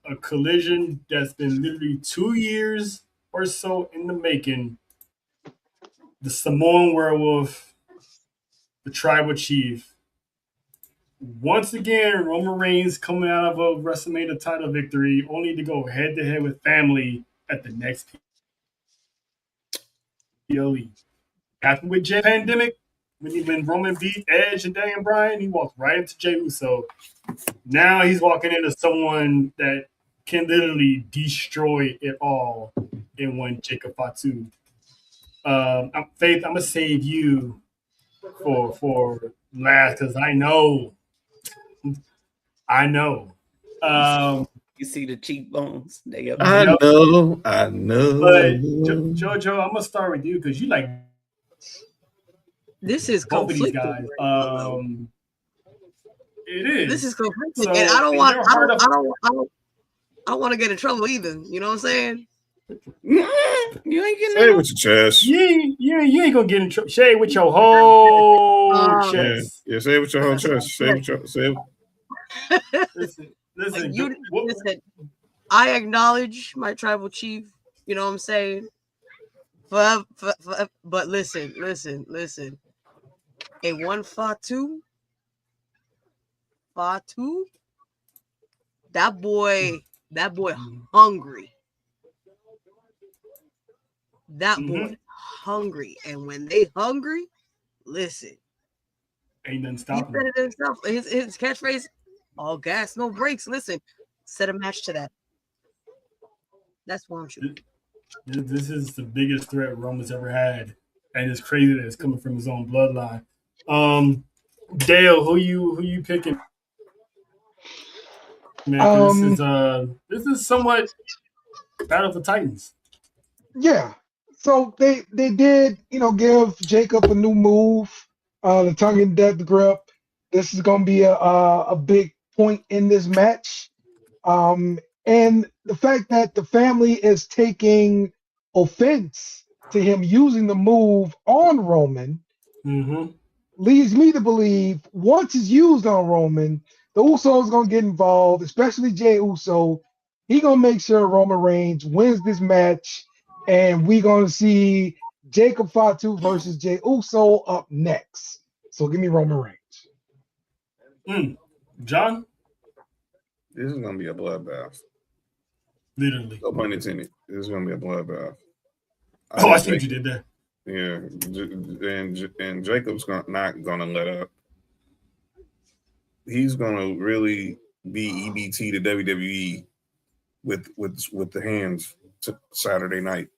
a collision that's been literally 2 years or so in the making. The Samoan Werewolf, the Tribal Chief. Once again, Roman Reigns coming out of a WrestleMania title victory, only to go head to head with family at the next PLE. Happened with Jay Pandemic when Roman beat Edge and Daniel Bryan, he walked right into Jey Uso. Now he's walking into someone that can literally destroy it all in one Jacob Fatu. Faith, I'm gonna save you for last because I know.
You see the cheekbones?
I know.
But Jojo, I'm gonna start with you because you like
this is
both of these guys. It is.
This is conflicting,
So,
and I don't want to get in trouble either. You know what I'm saying?
You ain't getting
Say it with your chest.
You ain't gonna get in trouble. Say it with your whole chest.
Yeah, say it with your whole chest. Say it.
Listen,
listen. I acknowledge my tribal chief. You know what I'm saying? But listen. A one Fatu, that boy hungry. That boy hungry, and when they hungry, listen.
Ain't nothing stopping.
He said it himself. His catchphrase: "All gas, no brakes." Listen, set a match to that. That's what I'm shooting.
This is the biggest threat Roman's ever had, and it's crazy that it's coming from his own bloodline. Dale, who you picking? Man, this is somewhat Battle of the Titans.
Yeah. So they did, give Jacob a new move, the tongue and death grip. This is going to be a big point in this match. And the fact that the family is taking offense to him using the move on Roman leads me to believe once it's used on Roman, the Usos going to get involved, especially Jey Uso. He going to make sure Roman Reigns wins this match, and we're going to see Jacob Fatu versus Jey Uso up next. So give me Roman Reigns.
John?
This is going to be a bloodbath.
Literally.
No pun intended. This is going to be a bloodbath.
I see what you did there.
Yeah, and Jacob's not going to let up. He's going to really be EBT to WWE with the hands to Saturday night.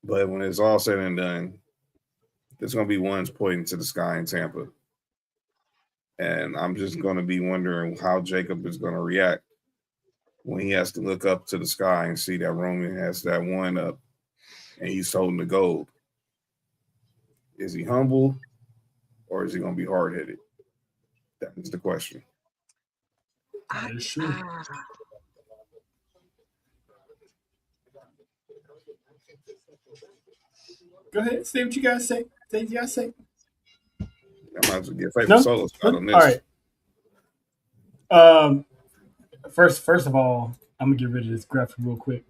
But when it's all said and done, there's going to be ones pointing to the sky in Tampa. And I'm just going to be wondering how Jacob is going to react when he has to look up to the sky and see that Roman has that one up and he's holding the gold. Is he humble or is he going to be hard-headed? That is the question.
That is true. Go ahead. Say what you guys say. Say what you guys say.
I might as well get favorite solo spot on this.
All right. First of all, I'm gonna get rid of this graphic real quick.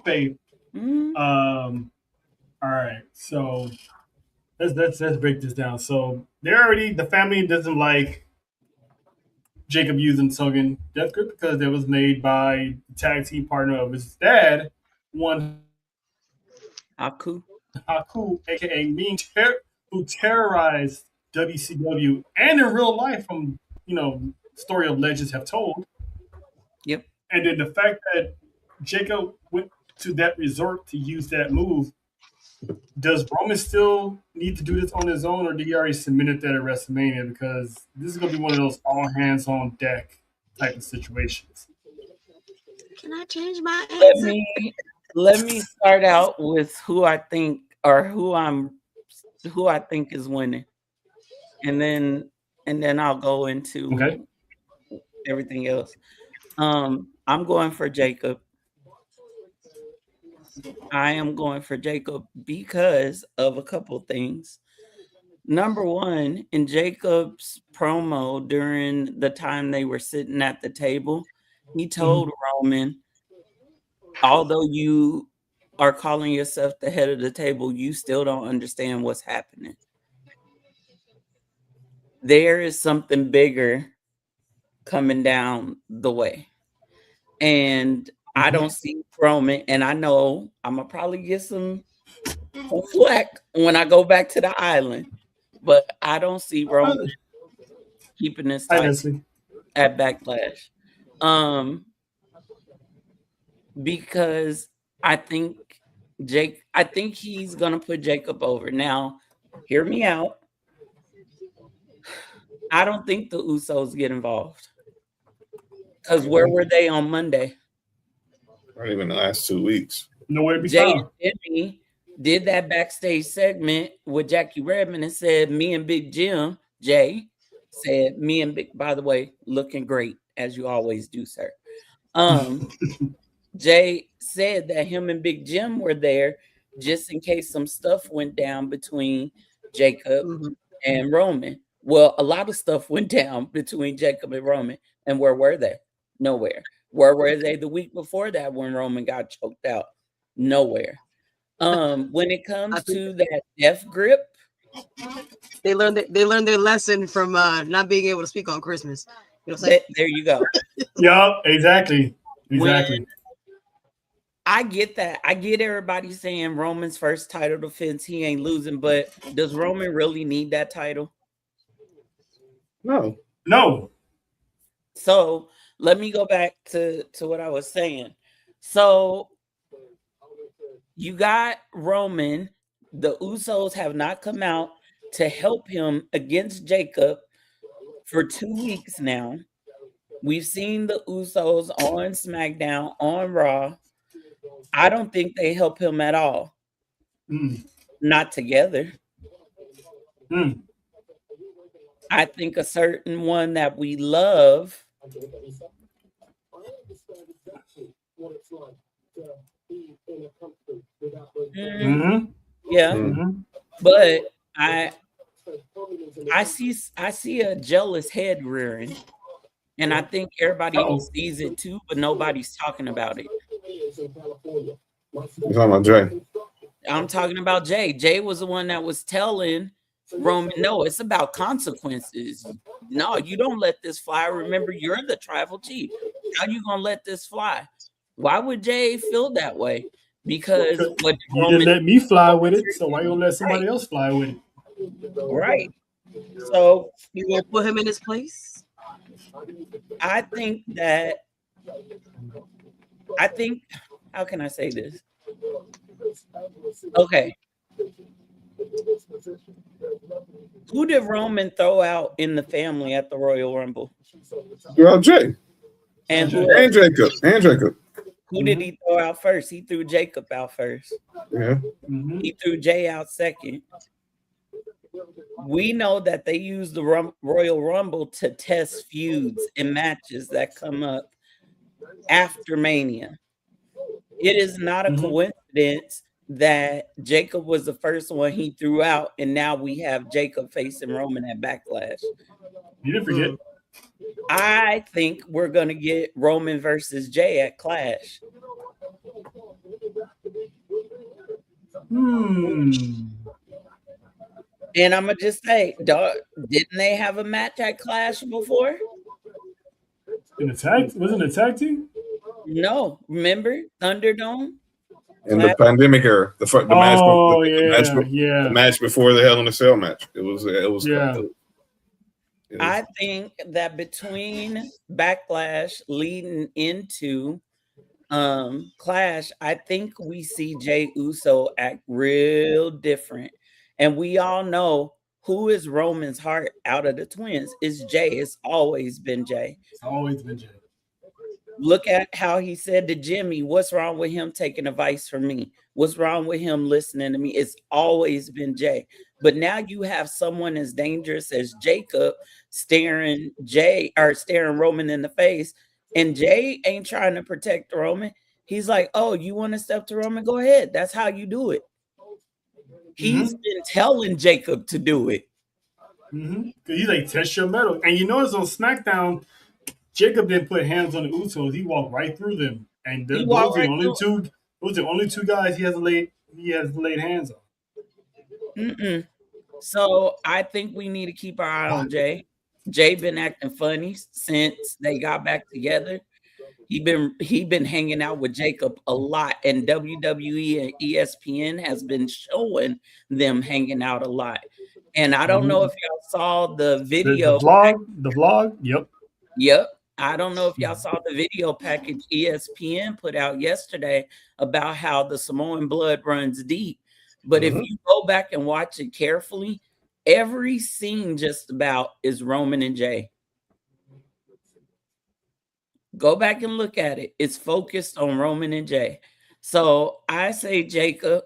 Babe. All right. So let's break this down. So the family doesn't like Jacob using Sogan Death Grip because it was made by the tag team partner of his dad, one
Haku,
aka Mean who terrorized WCW and in real life from, story of legends have told.
Yep.
And then the fact that Jacob went to that resort to use that move, does Roman still need to do this on his own, or did he already submitted that at WrestleMania? Because this is going to be one of those all hands on deck type of situations.
Can I change my
Let
answer?
me start out with who I think is winning, and then I'll go into everything else. I'm going for Jacob. I am going for Jacob because of a couple things. Number one, in Jacob's promo during the time they were sitting at the table, he told Roman, although you are calling yourself the head of the table, you still don't understand what's happening. There is something bigger coming down the way. And I don't see Roman, and I know I'm going to probably get some flack when I go back to the island, but I don't see Roman keeping this title at Backlash. Because I think he's gonna put Jacob over. Now, hear me out. I don't think the Usos get involved. Because where were they on Monday?
Not even the last 2 weeks.
Nowhere to be
Jay
found.
and Jimmy did that backstage segment with Jackie Redmond and said, me and Big Jim, Jay, said, me and Big, by the way, looking great, as you always do, sir. Jay said that him and Big Jim were there just in case some stuff went down between Jacob and Roman. Well, a lot of stuff went down between Jacob and Roman. And where were they? Nowhere. Where were they the week before that when Roman got choked out? Nowhere. When it comes to that death grip,
they learned their lesson from not being able to speak on Christmas. You know what I'm saying?
There you go.
Yeah, exactly.
When I get that. I get everybody saying Roman's first title defense, he ain't losing, but does Roman really need that title?
No.
So let me go back to what I was saying. So you got Roman. The Usos have not come out to help him against Jacob for 2 weeks now. We've seen the Usos on SmackDown, on Raw. I don't think they help him at all. Not together. I think a certain one that we love but I see a jealous head rearing, and I think everybody else sees it too, but nobody's talking about it.
You're talking about Jay?
I'm talking about Jay. Jay was the one that was telling Roman, no, it's about consequences. No, you don't let this fly. Remember, you're the tribal chief. How you gonna let this fly? Why would Jay feel that way? Because what
you didn't let me fly with it, so why you gonna let somebody else fly with it?
Right. So
you gonna put him in his place?
I think how can I say this? Okay. Who did Roman throw out in the family at the Royal Rumble?
Jay.
And
Jacob.
Who did he throw out first? He threw Jacob out first.
Yeah.
He threw Jay out second. We know that they use the Royal Rumble to test feuds and matches that come up after Mania. It is not a coincidence that Jacob was the first one he threw out, and now we have Jacob facing Roman at Backlash.
You didn't forget.
I think we're going to get Roman versus Jay at Clash. And I'm going to just say, didn't they have a match at Clash before?
Wasn't it a tag team?
No. Remember? Thunderdome?
in the pandemic era. The match before the Hell in a Cell match. It was
I think that between Backlash leading into Clash, I think we see Jey Uso act real different. And we all know who is Roman's heart out of the twins. It's Jey. It's always been Jey.
It's always been Jey.
Look at how he said to Jimmy, what's wrong with him taking advice from me? What's wrong with him listening to me? It's always been Jey. But now you have someone as dangerous as Jacob staring Roman in the face. And Jey ain't trying to protect Roman. He's like, oh, you want to step to Roman? Go ahead. That's how you do it. He's been telling Jacob to do it.
He's like, test your metal. And you notice on SmackDown, Jacob didn't put hands on the Usos. He walked right through them. And those are the only two guys he has laid hands on.
So I think we need to keep our eye on Jey. Jey been acting funny since they got back together. He been hanging out with Jacob a lot, and WWE and ESPN has been showing them hanging out a lot. And I don't know if y'all saw the video.
The vlog?
Yep. I don't know if y'all saw the video package ESPN put out yesterday about how the Samoan blood runs deep. But if you go back and watch it carefully, every scene just about is Roman and Jey. Go back and look at it. It's focused on Roman and Jey. So I say Jacob.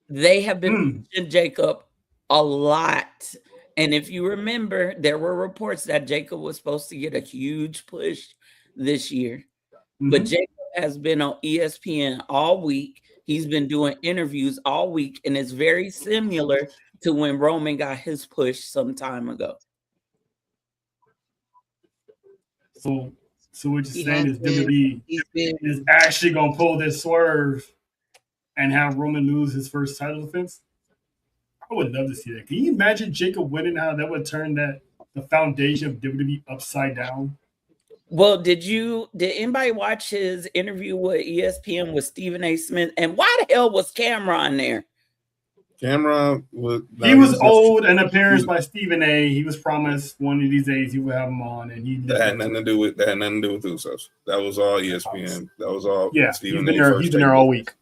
They have been pushing Jacob a lot. And if you remember, there were reports that Jacob was supposed to get a huge push this year. But Jacob has been on ESPN all week. He's been doing interviews all week, and it's very similar to when Roman got his push some time ago.
So what you're saying is WWE is actually going to pull this swerve and have Roman lose his first title defense? I would love to see that. Can you imagine Jacob winning, how that would turn the foundation of WWE upside down?
Well, did anybody watch his interview with ESPN with Stephen A. Smith? And why the hell was Cameron there?
Cameron was
owed an appearance by Stephen A. He was promised one of these days he would have him on, and
that had nothing to do with Usos. That was all ESPN. That was all.
Stephen A. He's been there all week.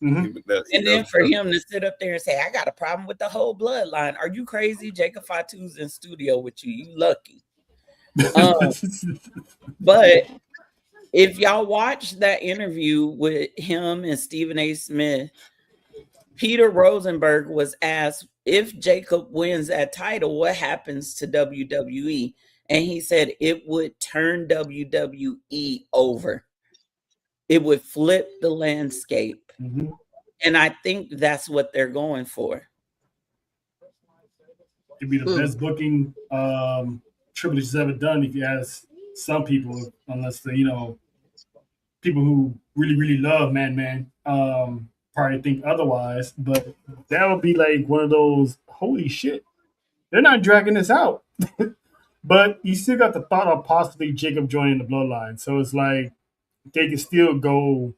And then for him to sit up there and say, I got a problem with the whole bloodline. Are you crazy? Jacob Fatu's in studio with you. You lucky. But if y'all watch that interview with him and Stephen A. Smith, Peter Rosenberg was asked, if Jacob wins that title, what happens to WWE? And he said it would turn WWE over. It would flip the landscape. And I think that's what they're going for.
It'd be the best booking Triple H has ever done, if you ask some people, unless the people who really, really love Man, probably think otherwise. But that would be like one of those, holy shit, they're not dragging this out. But you still got the thought of possibly Jacob joining the bloodline. So it's like they can still go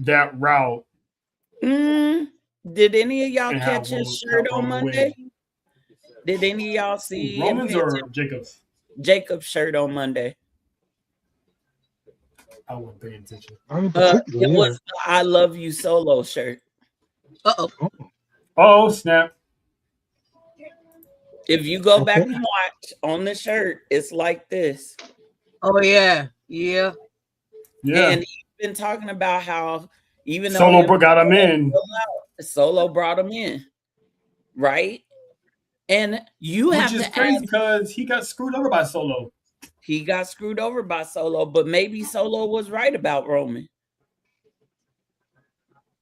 that route.
Did any of y'all catch his shirt on Monday? Did any of y'all see
Roman's or Jacob's?
Jacob's shirt on Monday.
I wasn't paying attention.
It was the I Love You Solo shirt.
Oh, snap.
If you go back and watch on the shirt, it's like this.
Oh, yeah.
And he's been talking about how even though
Solo got him in.
Solo brought him in. Right? And you have to
Which is crazy because he got screwed over by Solo.
He got screwed over by Solo, but maybe Solo was right about Roman.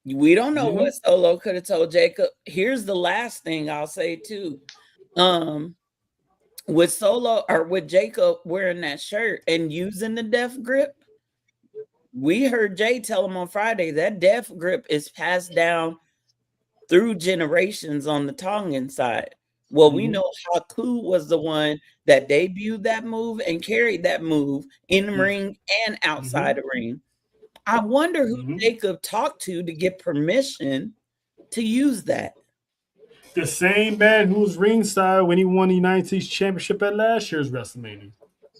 We don't know what Solo could have told Jacob. Here's the last thing I'll say too. With Solo or with Jacob wearing that shirt and using the death grip, we heard Jey tell him on Friday that death grip is passed down through generations on the Tongan side. Well, we know Haku was the one that debuted that move and carried that move in the ring and outside the ring. I wonder who Jacob talked to get permission to use that.
The same man who was ringside when he won the United States Championship at last year's WrestleMania.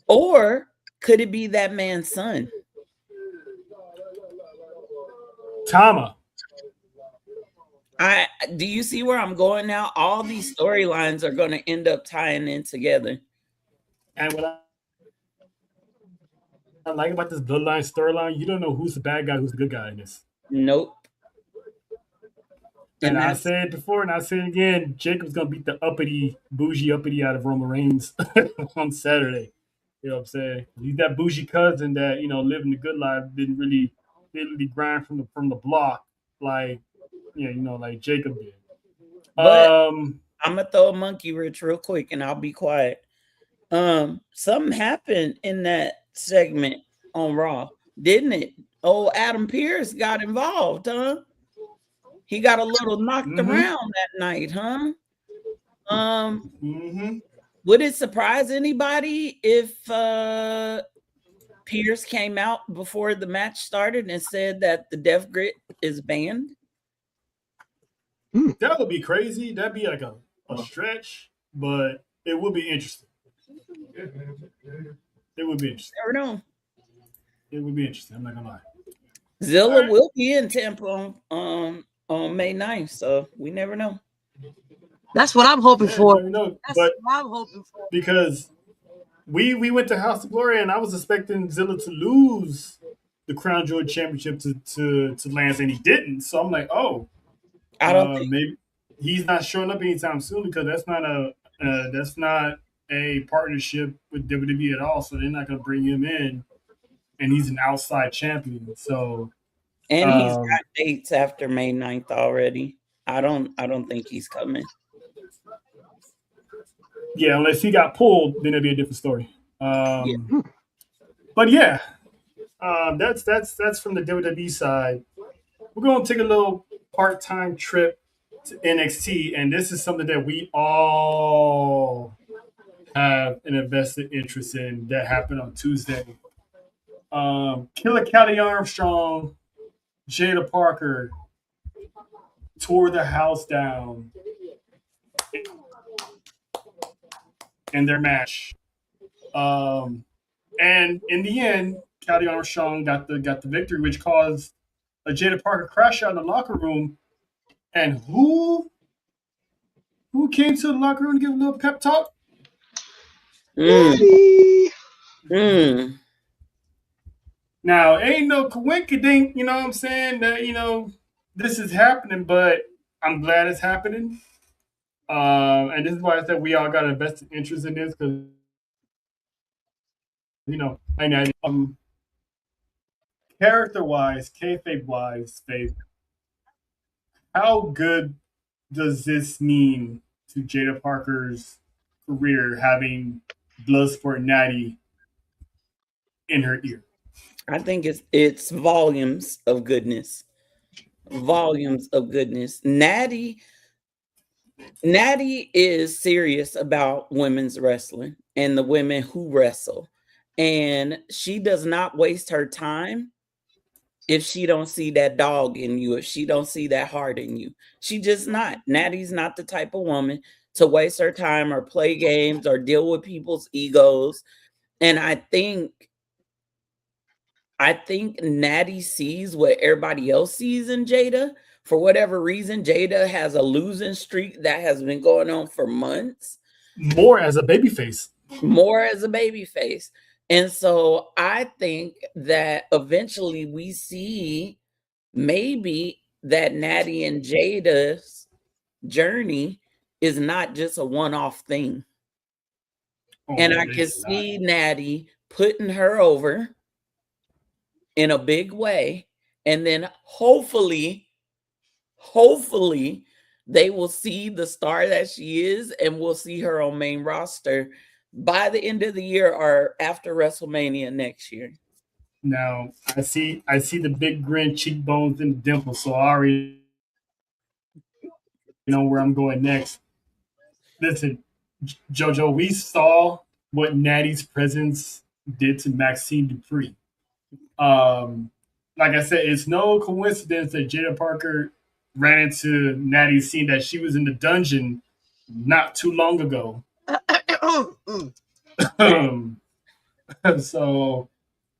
Or could it be that man's son?
Tama.
Do you see where I'm going now? All these storylines are going to end up tying in together.
And what I like about this bloodline storyline, you don't know who's the bad guy, who's the good guy in this.
Nope.
And I said it before, and I say it again, Jacob's going to beat the bougie uppity out of Roman Reigns on Saturday. You know what I'm saying? He's that bougie cousin that, living the good life, didn't really grind from the block like, like Jacob did.
But I'm going to throw a monkey wrench real quick, and I'll be quiet. Something happened in that segment on Raw, didn't it? Oh, Adam Pearce got involved, huh? He got a little knocked around that night, huh? Would it surprise anybody if Pearce came out before the match started and said that the Death Grip is banned?
That would be crazy. That'd be like a stretch, but it would be interesting. It would be interesting.
Never know.
It would be interesting. I'm not gonna lie.
Zilla will be in Tampa on May 9th, so we never know.
That's what I'm hoping for.
That's what
I'm hoping for.
Because we went to House of Glory, and I was expecting Zilla to lose the Crown Jewel Championship to Lance, and he didn't. So I'm like,
I don't think
maybe he's not showing up anytime soon because that's not a partnership with WWE at all. So they're not going to bring him in, and he's an outside champion. So,
and he's got dates after May 9th already. I don't think he's coming.
Yeah, unless he got pulled, then it'd be a different story. But yeah, that's from the WWE side. We're going to take a little part-time trip to NXT, and this is something that we all have an invested interest in that happened on Tuesday. Killer Kelly Armstrong, Jada Parker tore the house down in their match. And in the end, Kelly Armstrong got the victory, which caused a Jada Parker crash out in the locker room. And who came to the locker room to give a little pep talk? Now, ain't no coinkydink, you know what I'm saying, that, this is happening, but I'm glad it's happening. And this is why I said we all got an invested interest in this because, character-wise, kayfabe-wise, Faith, how good does this mean to Jada Parker's career having Bloodsport Natty in her ear?
I think it's volumes of goodness. Volumes of goodness. Natty is serious about women's wrestling and the women who wrestle. And she does not waste her time if she don't see that dog in you, if she don't see that heart in you. She just not. Natty's not the type of woman to waste her time or play games or deal with people's egos. And I think Natty sees what everybody else sees in Jada. For whatever reason, Jada has a losing streak that has been going on for months.
More as a babyface.
And so I think that eventually we see maybe that Natty and Jada's journey is not just a one-off thing. And I can see Natty putting her over in a big way. And then hopefully they will see the star that she is and we'll see her on main roster by the end of the year or after WrestleMania next year.
Now, I see the big grin, cheekbones, and the dimples, so I already know where I'm going next. Listen, JoJo, we saw what Natty's presence did to Maxine Dupree. like I said, it's no coincidence that Jada Parker ran into Natty, seeing that she was in the dungeon not too long ago. So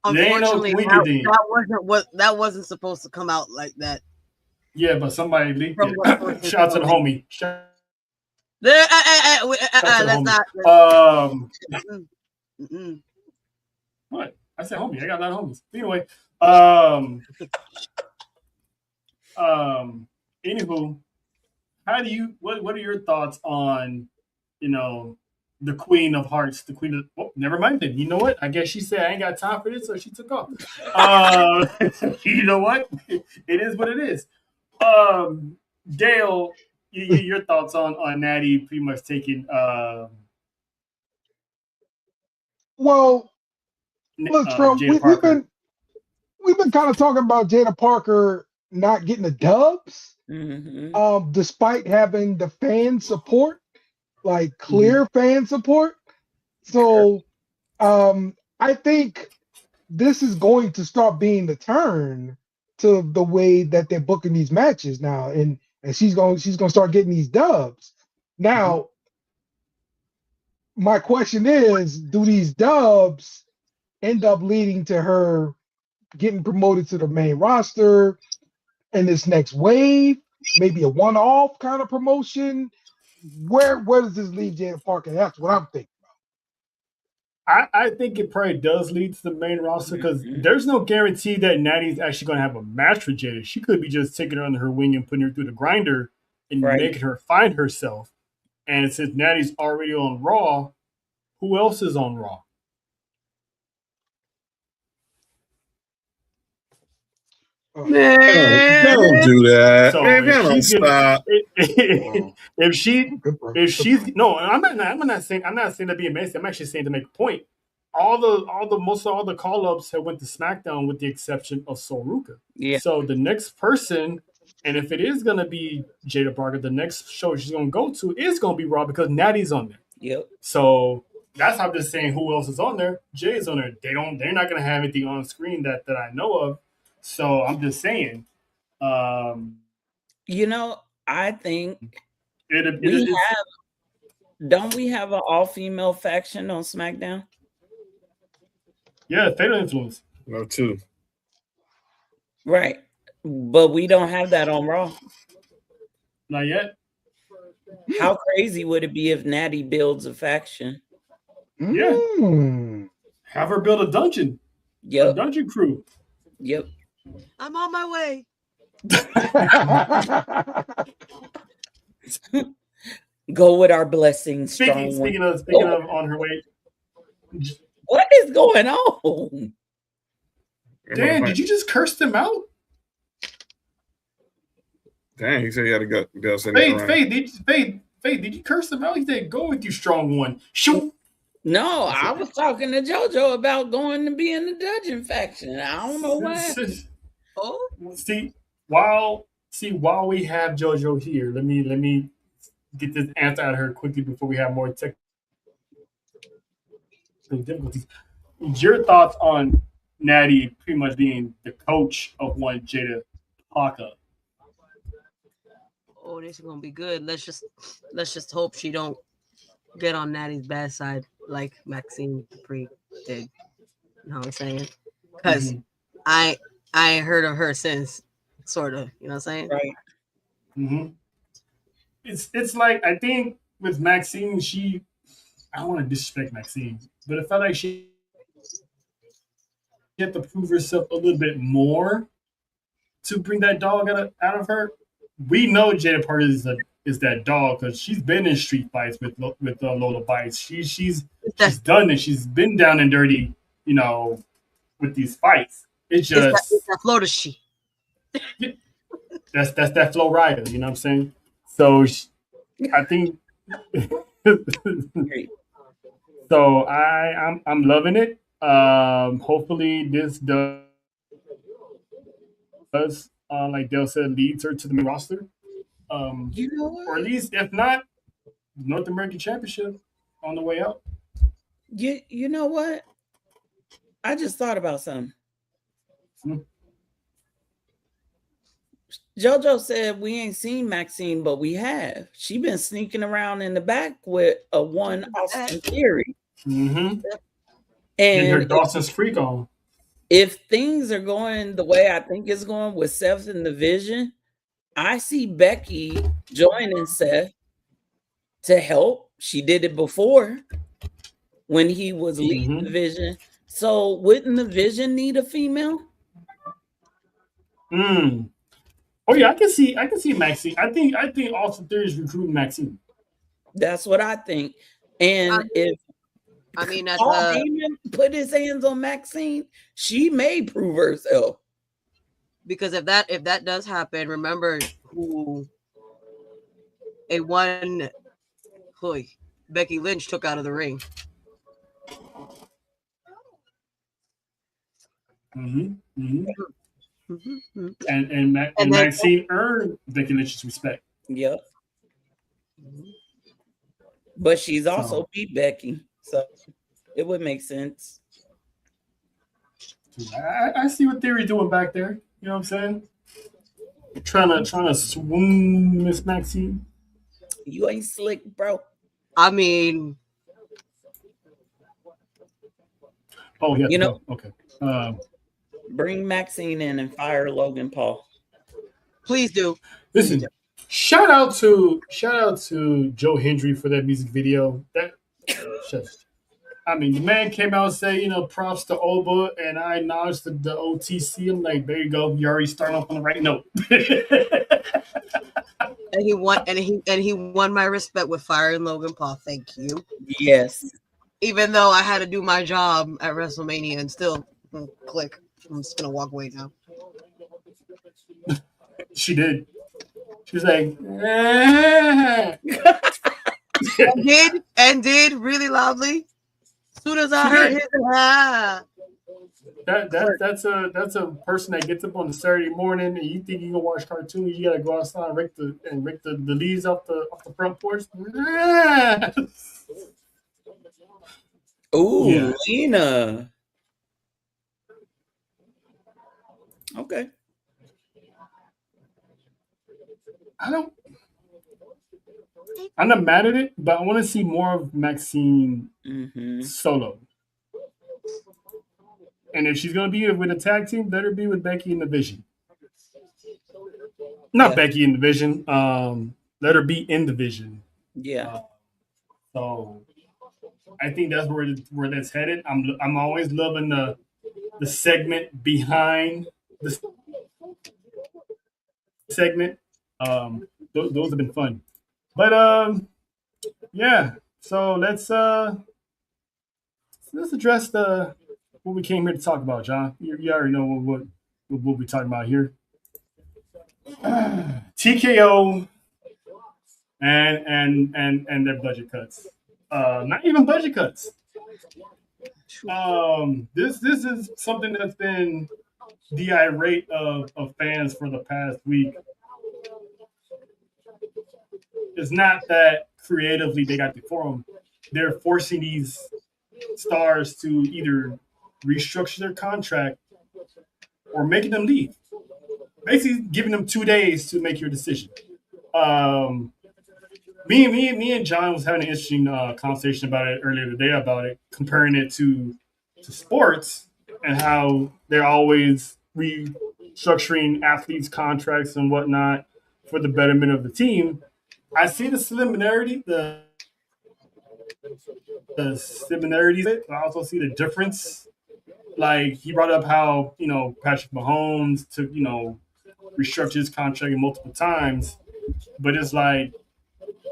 unfortunately, that wasn't supposed to come out like that.
Yeah, but somebody leaked it. Shout out to the homie.
Let's not.
What? I said homie. I got a lot of homies. Anyway, anywho, how do you? What are your thoughts on, the Queen of Hearts, the Queen of? Oh, never mind. Then you know what? I guess she said I ain't got time for this, so she took off. You know what? It is what it is. Dale, your thoughts on Natty pretty much taking
well, look, Trump, we've been kind of talking about Jada Parker not getting the dubs, despite having the fan support, like clear fan support. So I think this is going to start being the turn to the way that they're booking these matches now, and she's going to start getting these dubs. Now, my question is, do these dubs end up leading to her getting promoted to the main roster in this next wave? Maybe a one-off kind of promotion? Where does this leave Jada Parker? That's what I'm thinking.
I think it probably does lead to the main roster because there's no guarantee that Natty's actually going to have a match with Jada. She could be just taking her under her wing and putting her through the grinder and making her find herself. And since Natty's already on Raw, who else is on Raw?
Man, don't do that.
So
man, don't stop.
If she's no, I'm not saying to be amazing. I'm actually saying to make a point. Most of all the call ups have went to SmackDown with the exception of Sol Ruka.
Yeah.
So the next person, and if it is gonna be Jada Parker, the next show she's gonna go to is gonna be Raw because Natty's on there.
Yep.
So that's how I'm just saying who else is on there. Jay's on there. They're not gonna have anything on screen that I know of. So I'm just saying.
I think don't we have an all-female faction on SmackDown?
Yeah, Fatal Influence.
No, two.
Right. But we don't have that on Raw.
Not yet.
How crazy would it be if Natty builds a faction?
Yeah. Have her build a dungeon.
Yep.
A dungeon crew.
Yep.
I'm on my way.
Go with our blessings.
Speaking of on her way.
What is going on?
Dan, did you just curse them out?
Dang, he said he had to go.
Faith, did you curse them out? He said, "Go with you, strong one." Shoot.
No, I was talking to JoJo about going to be in the dungeon faction. I don't know why.
Oh,
while we have JoJo here, let me get this answer out of her quickly before we have more technical difficulties. Your thoughts on Natty pretty much being the coach of one Jada Parker?
Oh, this is gonna be good. Let's just hope she don't get on Natty's bad side like Maxine Dupree did. You know what I'm saying? Because I ain't heard of her since, sort of. You know what I'm saying?
Right.
Mm-hmm. It's like, I think with Maxine, I don't want to disrespect Maxine, but it felt like she had to prove herself a little bit more to bring that dog out of her. We know Jada Parker is that dog because she's been in street fights with Lola Bites. She's done it. She's been down and dirty, with these fights. It's just
it's that Florida shit.
That's that Flo Rida. You know what I'm saying? So I think. So I'm loving it. Hopefully this does like Dale said, leads her to the main roster. Or at least, if not, North American Championship on the way out.
You know what? I just thought about something. JoJo said we ain't seen Maxine, but we have. She been sneaking around in the back with a one Austin Theory.
Mm-hmm.
And
her Dawson's Creek on.
If things are going the way I think it's going with Seth in the Vision, I see Becky joining Seth to help. She did it before when he was leading the Vision. So wouldn't the Vision need a female?
Oh yeah, I can see Maxine. I think Austin Theory is recruiting Maxine.
That's what I think. And if Paul Heyman put his hands on Maxine, she may prove herself.
Because if that does happen, remember who Becky Lynch took out of the ring.
And Maxine earned Becky Lynch's respect.
Yep. But she's also beat Becky, so it would make sense.
I see what Theory doing back there. You know what I'm saying? Trying to swoon Miss Maxine.
You ain't slick, bro.
I mean,
oh yeah,
you know,
okay.
Bring Maxine in and fire Logan Paul.
Please do.
Listen, shout out to Joe Hendry for that music video. That I mean, the man came out and said, props to Oba, and I acknowledged the OTC. I'm like, there you go. You already starting off on the right note.
And he won my respect with firing Logan Paul. Thank you.
Yes.
Even though I had to do my job at WrestleMania and still click. I'm just gonna walk away now.
She did. She was like,
and did really loudly. As soon as I heard his
that's a person that gets up on a Saturday morning and you think you can watch cartoons, you gotta go outside and rake the leaves off the front porch.
Ooh,
yeah.
Lena. Okay.
I'm not mad at it, but I want to see more of Maxine solo. And if she's going to be with a tag team, better be with Becky in the Vision. Not Becky in the Vision. Let her be in the Vision.
Yeah.
So I think that's where that's headed. I'm always loving the segment behind the segment. Those have been fun. But yeah. So let's address what we came here to talk about, John. You already know what we're talking about here. TKO and their budget cuts. Not even budget cuts. This is something that's been the irate of fans for the past week. It's not that creatively they got the forum. They're forcing these stars to either restructure their contract or making them leave. Basically giving them 2 days to make your decision. Me and John was having an interesting conversation about it earlier today about it, comparing it to sports and how they're always restructuring athletes' contracts and whatnot for the betterment of the team. I see the similarities, but I also see the difference. Like he brought up how Patrick Mahomes took restructure his contract multiple times, but it's like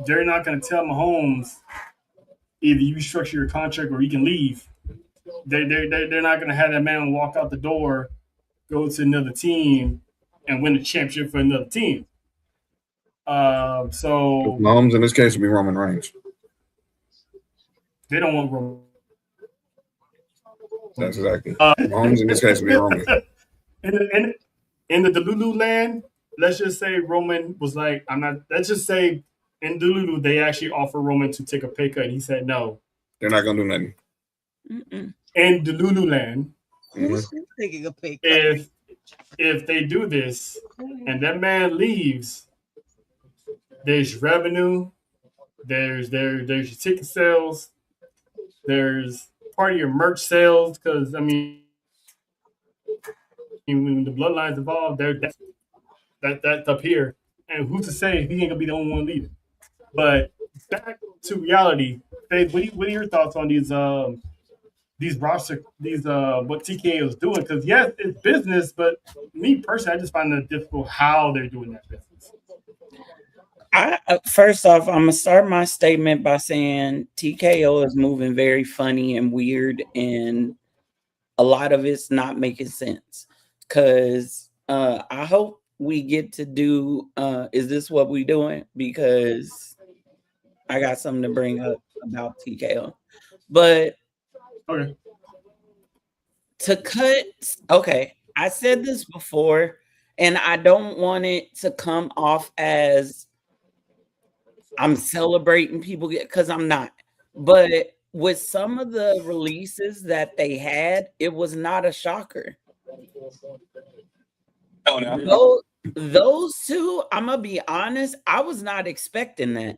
they're not going to tell Mahomes either you restructure your contract or you can leave. They're not going to have that man walk out the door, go to another team, and win the championship for another team. So
Mahomes in this case would be Roman Reigns.
They don't want Roman.
That's exactly. Mahomes in this case would be Roman.
In the Delulu land, let's just say Roman was like, I'm not. Let's just say in Delulu they actually offered Roman to take a pay cut. He said no.
They're not gonna do nothing.
In Delulu land,
who's taking a pay cut?
if they do this and that man leaves, there's revenue, there's your ticket sales, there's part of your merch sales. Because I mean, when the bloodlines involved, that's up here, and who's to say he ain't gonna be the only one leaving? But back to reality, Faith, what are your thoughts on these roster, what TKO is doing? Because yes, it's business, but me personally, I just find it difficult how they're doing that business.
First off, I'm gonna start my statement by saying TKO is moving very funny and weird, and a lot of it's not making sense. Cause I hope we get to do is this what we doing? Because I got something to bring up about TKO. But
Okay.
to cut, okay, I said this before, and I don't want it to come off as I'm celebrating people because I'm not. But with some of the releases that they had, it was not a shocker.
Oh, no.
Those two, I'm gonna be honest, I was not expecting that.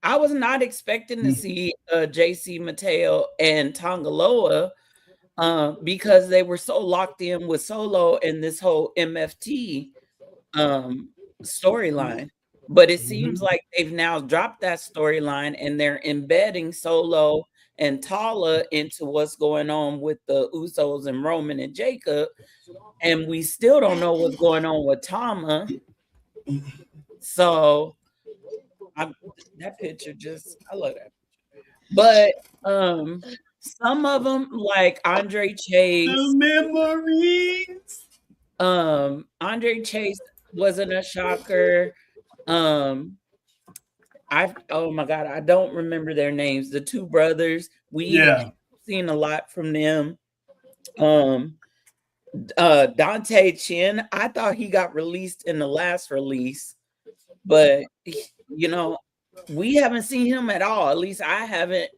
I was not expecting to see JC Mateo and Tongaloa because they were so locked in with Solo and this whole MFT storyline. But it seems like they've now dropped that storyline and they're embedding Solo and Tala into what's going on with the Usos and Roman and Jacob. And we still don't know what's going on with Tama. So that picture I love that. But some of them, like Andre Chase,
The memories.
Andre Chase wasn't a shocker. Oh my god, I don't remember their names. The two brothers, we've seen a lot from them. Dante Chin, I thought he got released in the last release, but you know, we haven't seen him at all. At least I haven't,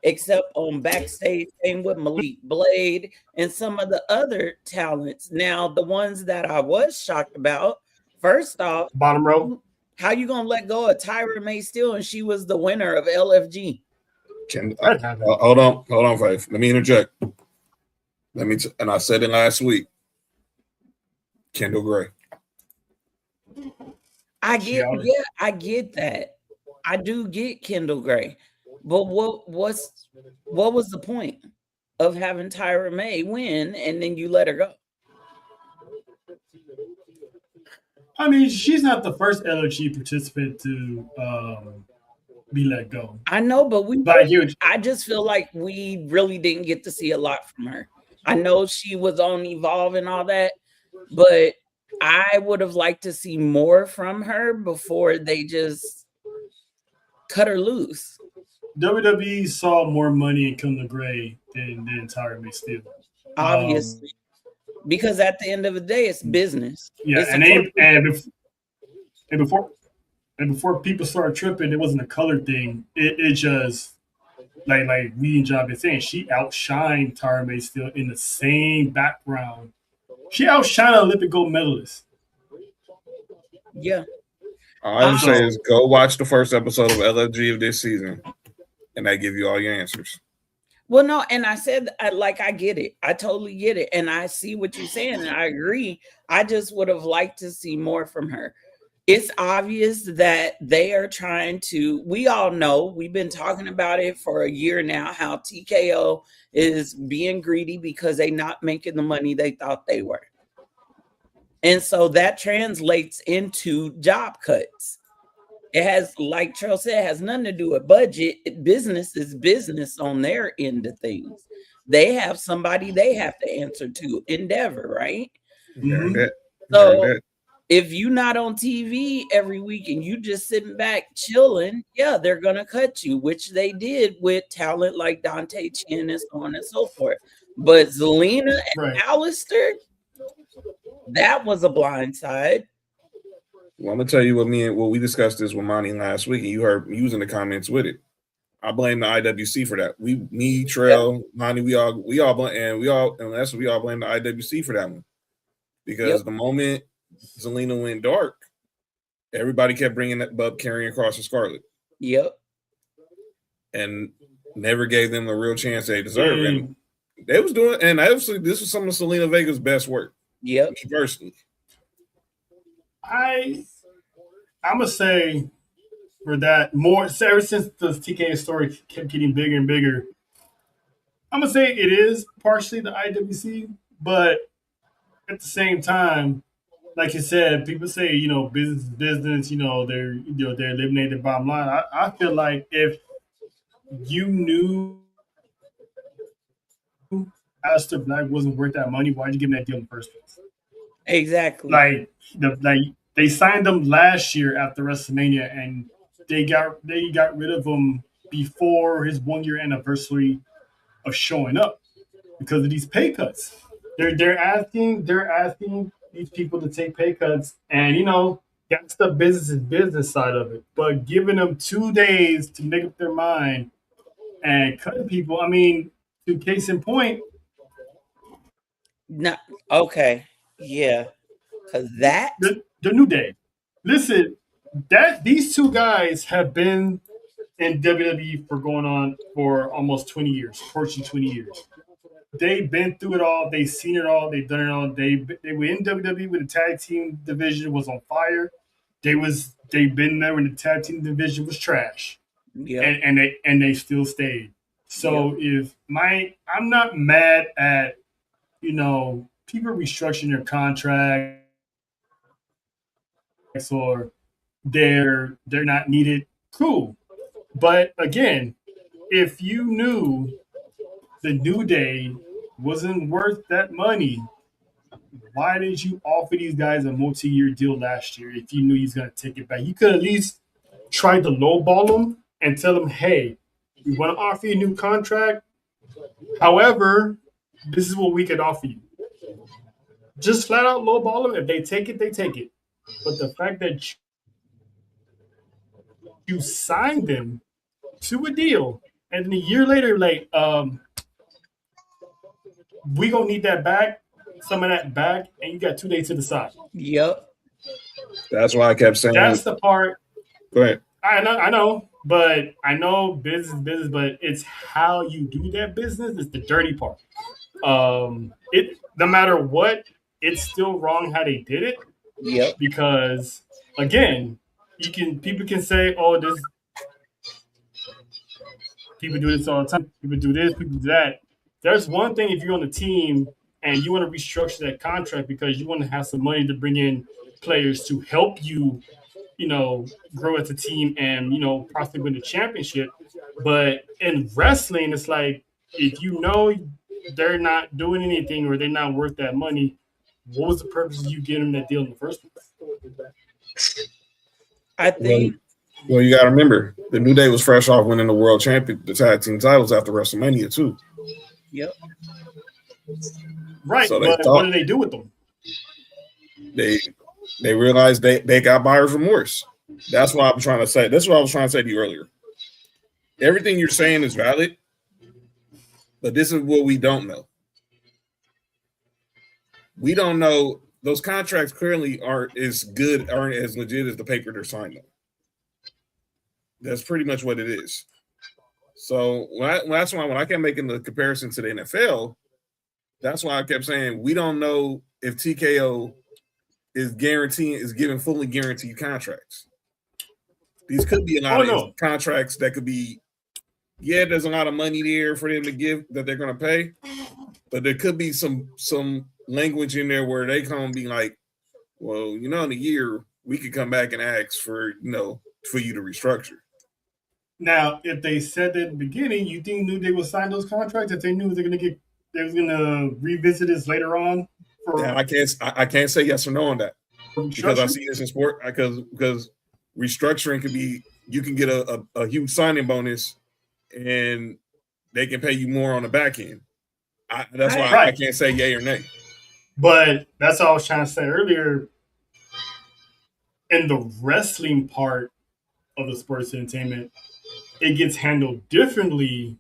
except on backstage. Same with Malik Blade and some of the other talents. Now, the ones that I was shocked about, first off,
bottom row.
How you gonna let go of Tyra May Steele and she was the winner of LFG?
Hold on, Faith. Let me interject. And I said it last week. Kendall Gray.
I get that. I do get Kendall Gray, but what was the point of having Tyra May win and then you let her go?
I mean, she's not the first LFG participant to be let go.
I know, but I just feel like we really didn't get to see a lot from her. I know she was on Evolve and all that, but I would have liked to see more from her before they just cut her loose.
WWE saw more money in Kendall Gray than Tyra May Steele.
Obviously. Because at the end of the day, it's business.
Yeah, before people started tripping, it wasn't a color thing. It just like we and John been saying, she outshined Tyra May Steele in the same background. She outshined an Olympic gold medalist.
Yeah.
All I would say is go watch the first episode of LFG of this season, and that give you all your answers.
Well, no, and I said, I get it. I totally get it. And I see what you're saying, and I agree. I just would have liked to see more from her. It's obvious that they are trying to, we all know, we've been talking about it for a year now, how TKO is being greedy because they're not making the money they thought they were. And so that translates into job cuts. It has, like Charles said, it has nothing to do with budget. Business is business on their end of things. They have somebody they have to answer to. Endeavor, right?
Mm-hmm.
So if you're not on TV every week and you just sitting back chilling, yeah, they're going to cut you, which they did with talent like Dante Chin and so on and so forth. But Zelina and Alistair, that was a blind side.
Well, I'm gonna tell you what we discussed this with Monty last week, and you heard me using the comments with it. I blame the IWC for that. Me, Trail, Monty, we all blame the IWC for that one. because the moment Zelina went dark, everybody kept bringing that up carrying across to Scarlet.
Yep.
And never gave them the real chance they deserve. And they was doing, and obviously this was some of Selena Vega's best work.
Yep.
Me personally.
I'm gonna say for that more ever since the TK story kept getting bigger and bigger, I'm gonna say it is partially the IWC, but at the same time, like you said, people say, you know, business is business, they're eliminating the bottom line. I feel like if you knew Aleister Black wasn't worth that money, why'd you give him that deal in the first place?
Exactly.
Like they signed him last year after WrestleMania, and they got rid of him before his 1 year anniversary of showing up because of these pay cuts. They're asking these people to take pay cuts, and that's the business side of it. But giving them 2 days to make up their mind and cutting people, I mean, to case in point.
No, okay, yeah, because that
the New Day. Listen, these two guys have been in WWE for going on for almost 20 years, approaching 20 years. They've been through it all. They've seen it all. They've done it all. They were in WWE when the tag team division was on fire. They've been there when the tag team division was trash.
Yeah.
And they still stayed. So I'm not mad at people restructuring their contracts or they're not needed. Cool. But again, if you knew the New Day wasn't worth that money, why did you offer these guys a multi-year deal last year if you knew he's going to take it back? You could at least try to lowball them and tell them, hey, we want to offer you a new contract. However, this is what we could offer you. Just flat out lowball them. If they take it, they take it. But the fact that you signed them to a deal, and then a year later, like, we gonna need that back, some of that back, and you got 2 days to decide.
Yep.
That's why I kept saying.
That's the part.
Go ahead.
I know, but I know business, but it's how you do that business is the dirty part. It no matter what, it's still wrong how they did it.
Yep.
Because again, people can say, oh, this people do this all the time. People do this, people do that. There's one thing if you're on the team and you want to restructure that contract because you want to have some money to bring in players to help you, grow as a team and, possibly win the championship. But in wrestling, it's like, if they're not doing anything or they're not worth that money, what was the purpose of you getting that deal in the first place?
I think.
Well, you got to remember, the New Day was fresh off winning the world champion, the tag team titles after WrestleMania too.
Yep.
Right, so but what do they do with them?
They realized they got buyer's remorse. That's what I'm trying to say. That's what I was trying to say to you earlier. Everything you're saying is valid, but this is what we don't know. We don't know. Those contracts clearly aren't as legit as the paper they're signing. That's pretty much what it is. So that's why when I kept making the comparison to the NFL, that's why I kept saying we don't know if TKO is giving fully guaranteed contracts. These could be a lot of contracts that could be, there's a lot of money there for them to give that they're going to pay, but there could be some language in there where they come and be like, well, in a year we could come back and ask for you to restructure.
Now, if they said that at the beginning, you think New Day would sign those contracts if they knew they was gonna revisit this later on?
I can't say yes or no on that because I see this in sport because restructuring could be you can get a huge signing bonus and they can pay you more on the back end. That's why I can't say yay or nay.
But that's all I was trying to say earlier. In the wrestling part of the sports entertainment, it gets handled differently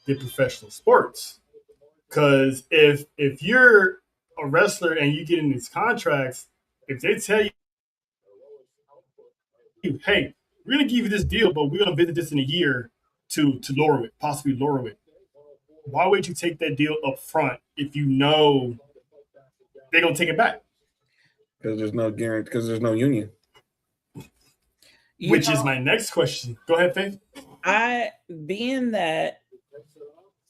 than professional sports. Because if you're a wrestler and you get in these contracts, if they tell you, hey, we're gonna give you this deal, but we're gonna visit this in a year to lower it, possibly lower it. Why would you take that deal up front if you know they're gonna take it back?
Because there's no guarantee. Because there's no union.
Which is my next question. Go ahead, Faith.
Being that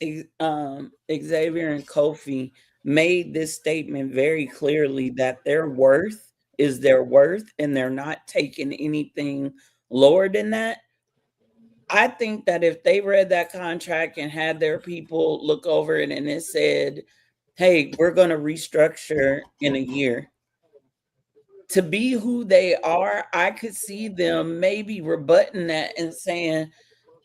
Xavier and Kofi made this statement very clearly that their worth is their worth and they're not taking anything lower than that. I think that if they read that contract and had their people look over it and it said, hey, we're going to restructure in a year, to be who they are, I could see them maybe rebutting that and saying,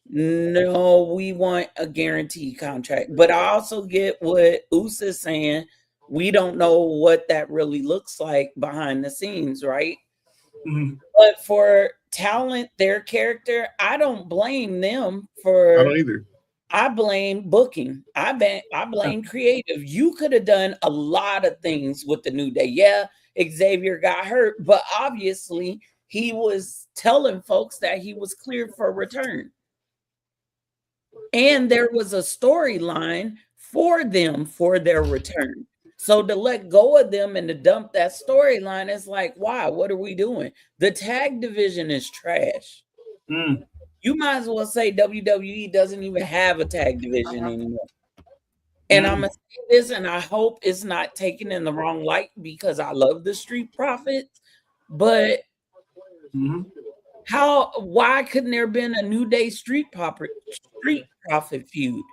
no, we want a guaranteed contract. But I also get what Usa's saying. We don't know what that really looks like behind the scenes, right?
Mm-hmm.
But for talent, their character, I don't blame them for.
I don't either.
I blame booking. I blame creative. You could have done a lot of things with the New Day. Yeah, Xavier got hurt, but obviously he was telling folks that he was cleared for return. And there was a storyline for them for their return. So to let go of them and to dump that storyline is like, wow, what are we doing? The tag division is trash. You might as well say WWE doesn't even have a tag division anymore. And I'm going to say this, and I hope it's not taken in the wrong light because I love the Street Profits, but why couldn't there have been a New Day Street Profit feud?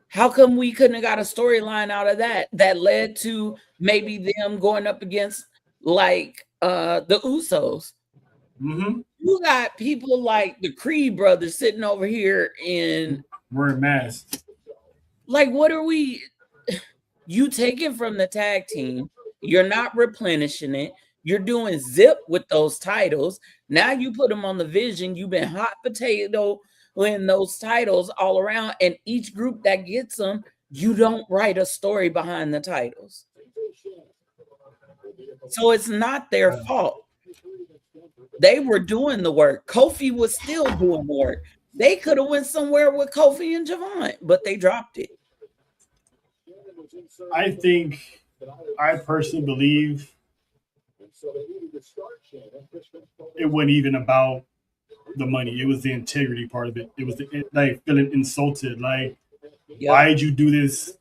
How come we couldn't have got a storyline out of that led to maybe them going up against like the Usos? You got people like the Creed brothers sitting over here in
wearing masks.
Like, what are we? You take it from the tag team. You're not replenishing it. You're doing zip with those titles. Now you put them on the Vision. You've been hot potato in those titles all around. And each group that gets them, you don't write a story behind the titles. So it's not their fault. They were doing the work. Kofi was still doing the work. They could have went somewhere with Kofi and Javon, but they dropped it.
I personally believe it wasn't even about the money. It was the integrity part of it. It was like feeling insulted. Like, why did you do this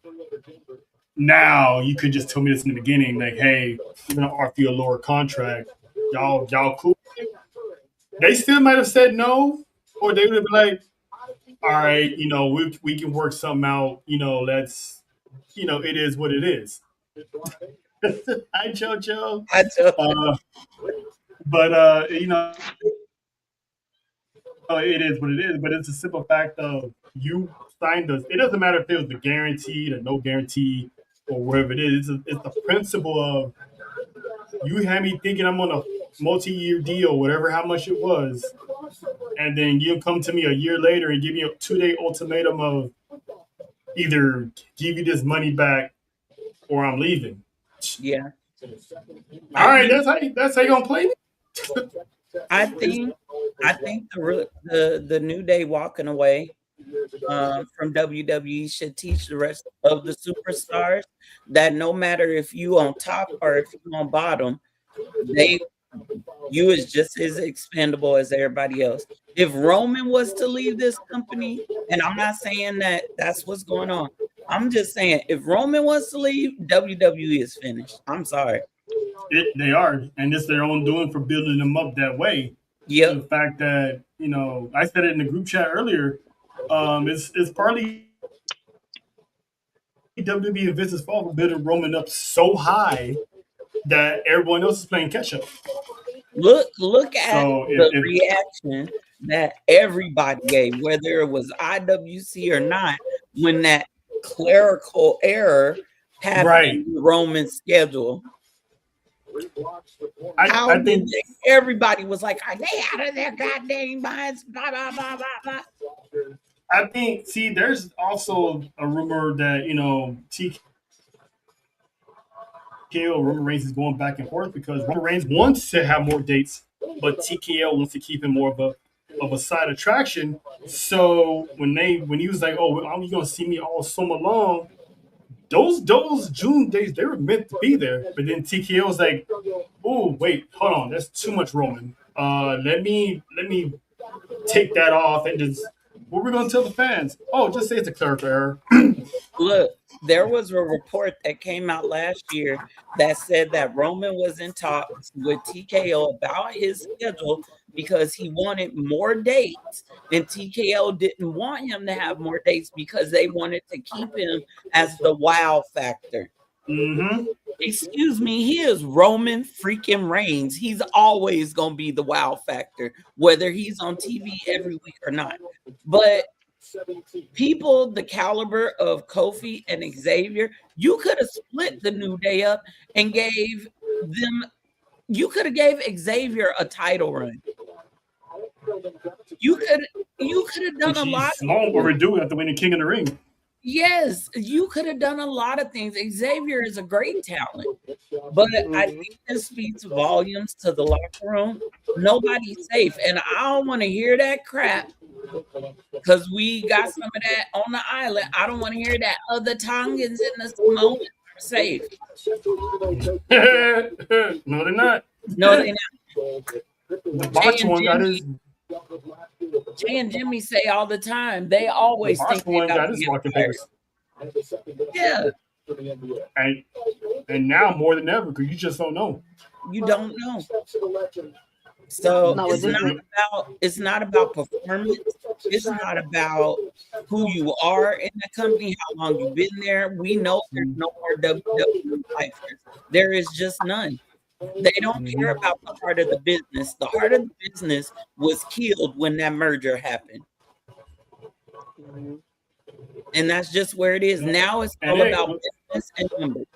now? You could just tell me this in the beginning. Like, hey, we're gonna offer you a lower contract. Y'all cool? They still might have said no, or they would have been like, all right, we can work something out. Let's, it is what it is. Hi, JoJo.
Hi, JoJo.
It is what it is. But it's a simple fact of you signed us. It doesn't matter if it was the guaranteed or no guarantee or whatever it is. It's the principle of you had me thinking I'm on a multi-year deal, whatever how much it was, and then you come to me a year later and give me a 2-day ultimatum of either give you this money back or I'm leaving.
Yeah.
All right, that's how you gonna play me.
I think the New Day walking away from WWE should teach the rest of the superstars that no matter if you on top or if you on bottom, you is just as expendable as everybody else. If Roman was to leave this company, and I'm not saying that that's what's going on, I'm just saying if Roman wants to leave, WWE is finished. I'm sorry.
They are, and it's their own doing for building them up that way.
Yeah.
The fact that I said it in the group chat earlier. It's partly WWE and Vince's fault for building Roman up so high that everyone else is playing catch up.
Look at the reaction that everybody gave, whether it was IWC or not, when that clerical error happened in Roman's schedule. I think everybody was like, "Are they out of their goddamn minds?" Blah blah blah blah blah.
I think. See, there's also a rumor that TKO Roman Reigns is going back and forth because Roman Reigns wants to have more dates, but TKO wants to keep him more of a side attraction. So when he was like, "Oh, I'm gonna see me all summer long," those June days they were meant to be there. But then TKO was like, "Oh, wait, hold on, that's too much Roman. Let me take that off and just what we're gonna tell the fans? Oh, just say it's a clerical error."
Look, there was a report that came out last year that said that Roman was in talks with TKO about his schedule because he wanted more dates, and TKO didn't want him to have more dates because they wanted to keep him as the wow factor.
Mm-hmm.
Excuse me, he is Roman freaking Reigns. He's always going to be the wow factor, whether he's on TV every week or not. But people the caliber of Kofi and Xavier, you could have split the New Day up and gave them, you could have gave Xavier a title run. You could have done a lot.
Long overdue after winning King of the Ring.
Yes, you could have done a lot of things. Xavier is a great talent, but I think this speaks volumes to the locker room. Nobody's safe, and I don't want to hear that crap because we got some of that on the island. I don't want to hear that other Tongans and the Samoans are safe.
No, they're not.
No, they're not.
The Botch one got his.
Jay and Jimmy say all the time, they always think they got his walking papers. Yeah.
And now more than ever, because you just don't know.
You don't know. So it's not about performance. It's not about who you are in the company, how long you've been there. We know there's no more WWE lifers. There is just none. They don't care about the heart of the business. The heart of the business was killed when that merger happened. And that's just where it is. Now it's all about business and numbers.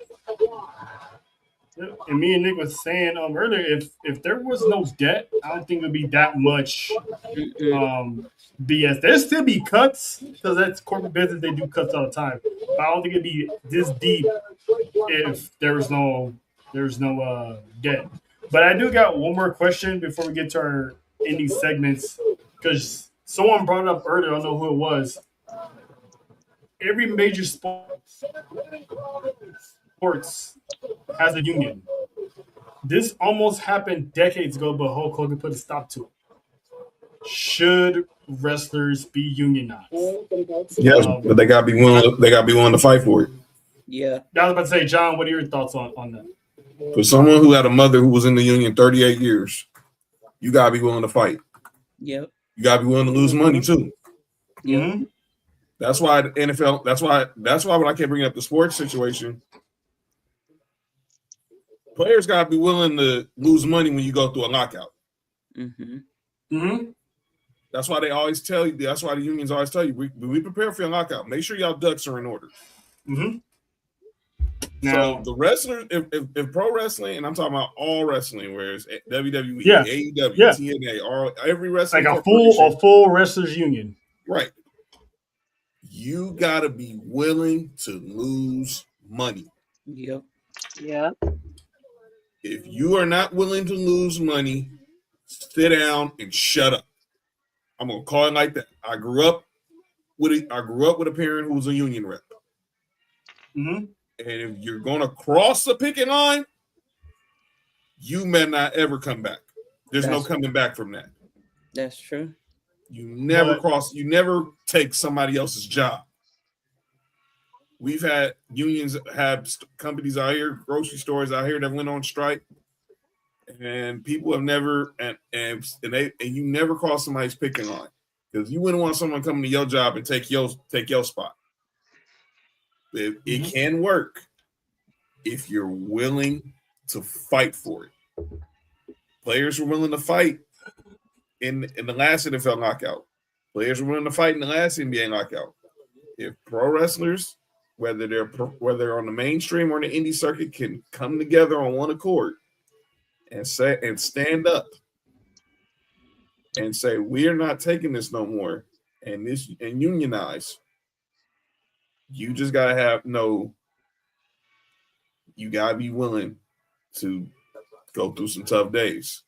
And me and Nick was saying earlier, if there was no debt, I don't think it would be that much BS. There'd still be cuts because that's corporate business. They do cuts all the time. But I don't think it'd be this deep if there's no debt. But I do got one more question before we get to our ending segments because someone brought it up earlier. I don't know who it was. Every major sports has a union. This almost happened decades ago, but Hulk Hogan put a stop to it. Should wrestlers be unionized?
Yes, but they gotta be willing. They gotta be willing to fight for it.
Yeah.
I was about to say, John, what are your thoughts on that?
For someone who had a mother who was in the union 38 years, you gotta be willing to fight.
Yep.
You gotta be willing to lose money too.
Mm-hmm.
That's why the NFL. That's why when I can't bring up the sports situation, players gotta be willing to lose money when you go through a lockout.
Mm-hmm.
Mm-hmm.
That's why they always tell you. That's why the unions always tell you, we prepare for your lockout. Make sure y'all ducks are in order.
Mm-hmm.
Now, the wrestlers, if pro wrestling, and I'm talking about all wrestling, whereas WWE, AEW, TNA, every wrestling,
like a full wrestlers union,
right? You gotta be willing to lose money.
Yep.
Yeah.
If you are not willing to lose money, sit down and shut up. I'm gonna call it like that. I grew up with a parent who was a union rep.
Mm-hmm.
And if you're gonna cross the picket line, you may not ever come back. There's no coming back from that.
That's true.
You never you never take somebody else's job. We've had unions have companies out here, grocery stores out here that went on strike, and people have never and you never cross somebody's picking line because you wouldn't want someone coming to your job and take your spot. It can work if you're willing to fight for it. Players were willing to fight in the last NFL lockout. Players were willing to fight in the last NBA lockout. If pro wrestlers, whether they're on the mainstream or the indie circuit, can come together on one accord and stand up and say, we are not taking this no more, and unionize, you just gotta you gotta be willing to go through some tough days.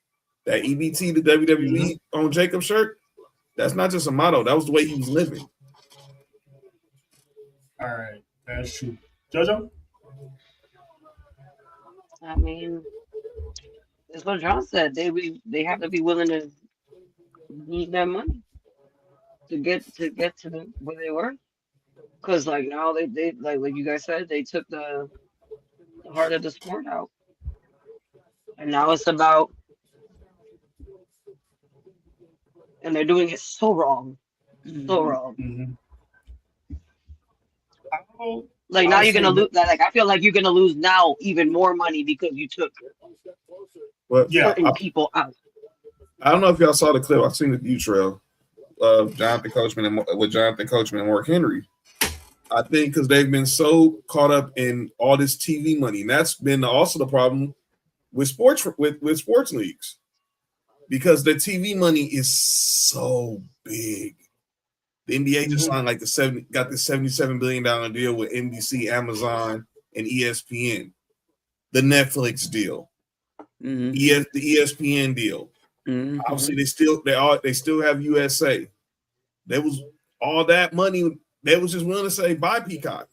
That EBT, the WWE on Jacob's shirt, that's not just a motto. That was the way he was living.
All right, that's true. JoJo?
I mean, that's what John said. They have to be willing to lose their money to get to the where they were. Because like now they like you guys said, they took the heart of the sport out, and now it's about, and they're doing it so wrong, so wrong. Like now you're gonna lose. Like I feel like you're gonna lose now even more money because you took certain people out.
I don't know if y'all saw the clip. I've seen the view trail of Jonathan Coachman and Mark Henry. I think because they've been so caught up in all this TV money, and that's been also the problem with sports with sports leagues, because the TV money is so big. The NBA just signed like got the $77 billion deal with NBC, Amazon, and ESPN. The Netflix deal, the ESPN deal. Obviously, they still have USA. There was all that money. They was just willing to say buy Peacock.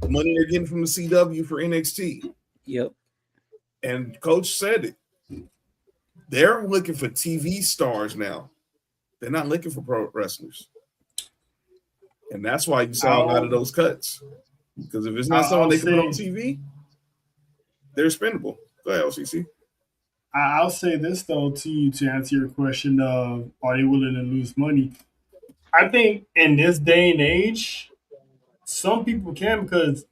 The money they're getting from the CW for NXT.
Yep.
And Coach said it. They're looking for TV stars now. They're not looking for pro wrestlers. And that's why you saw a lot of those cuts. Because if it's not someone they can put on TV, they're expendable. Go ahead, LCC.
I'll say this, though, to you to answer your question of are they willing to lose money? I think in this day and age, some people can, because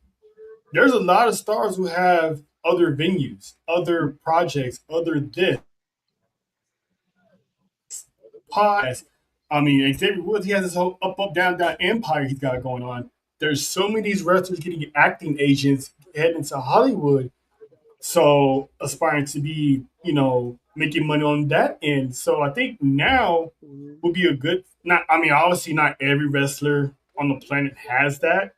there's a lot of stars who have other venues, other projects, other this. Pies. I mean, Xavier Woods, he has this whole up, down empire he's got going on. There's so many of these wrestlers getting acting agents heading to Hollywood, so aspiring to be, making money on that end. So I think now would be a good. Obviously not every wrestler on the planet has that,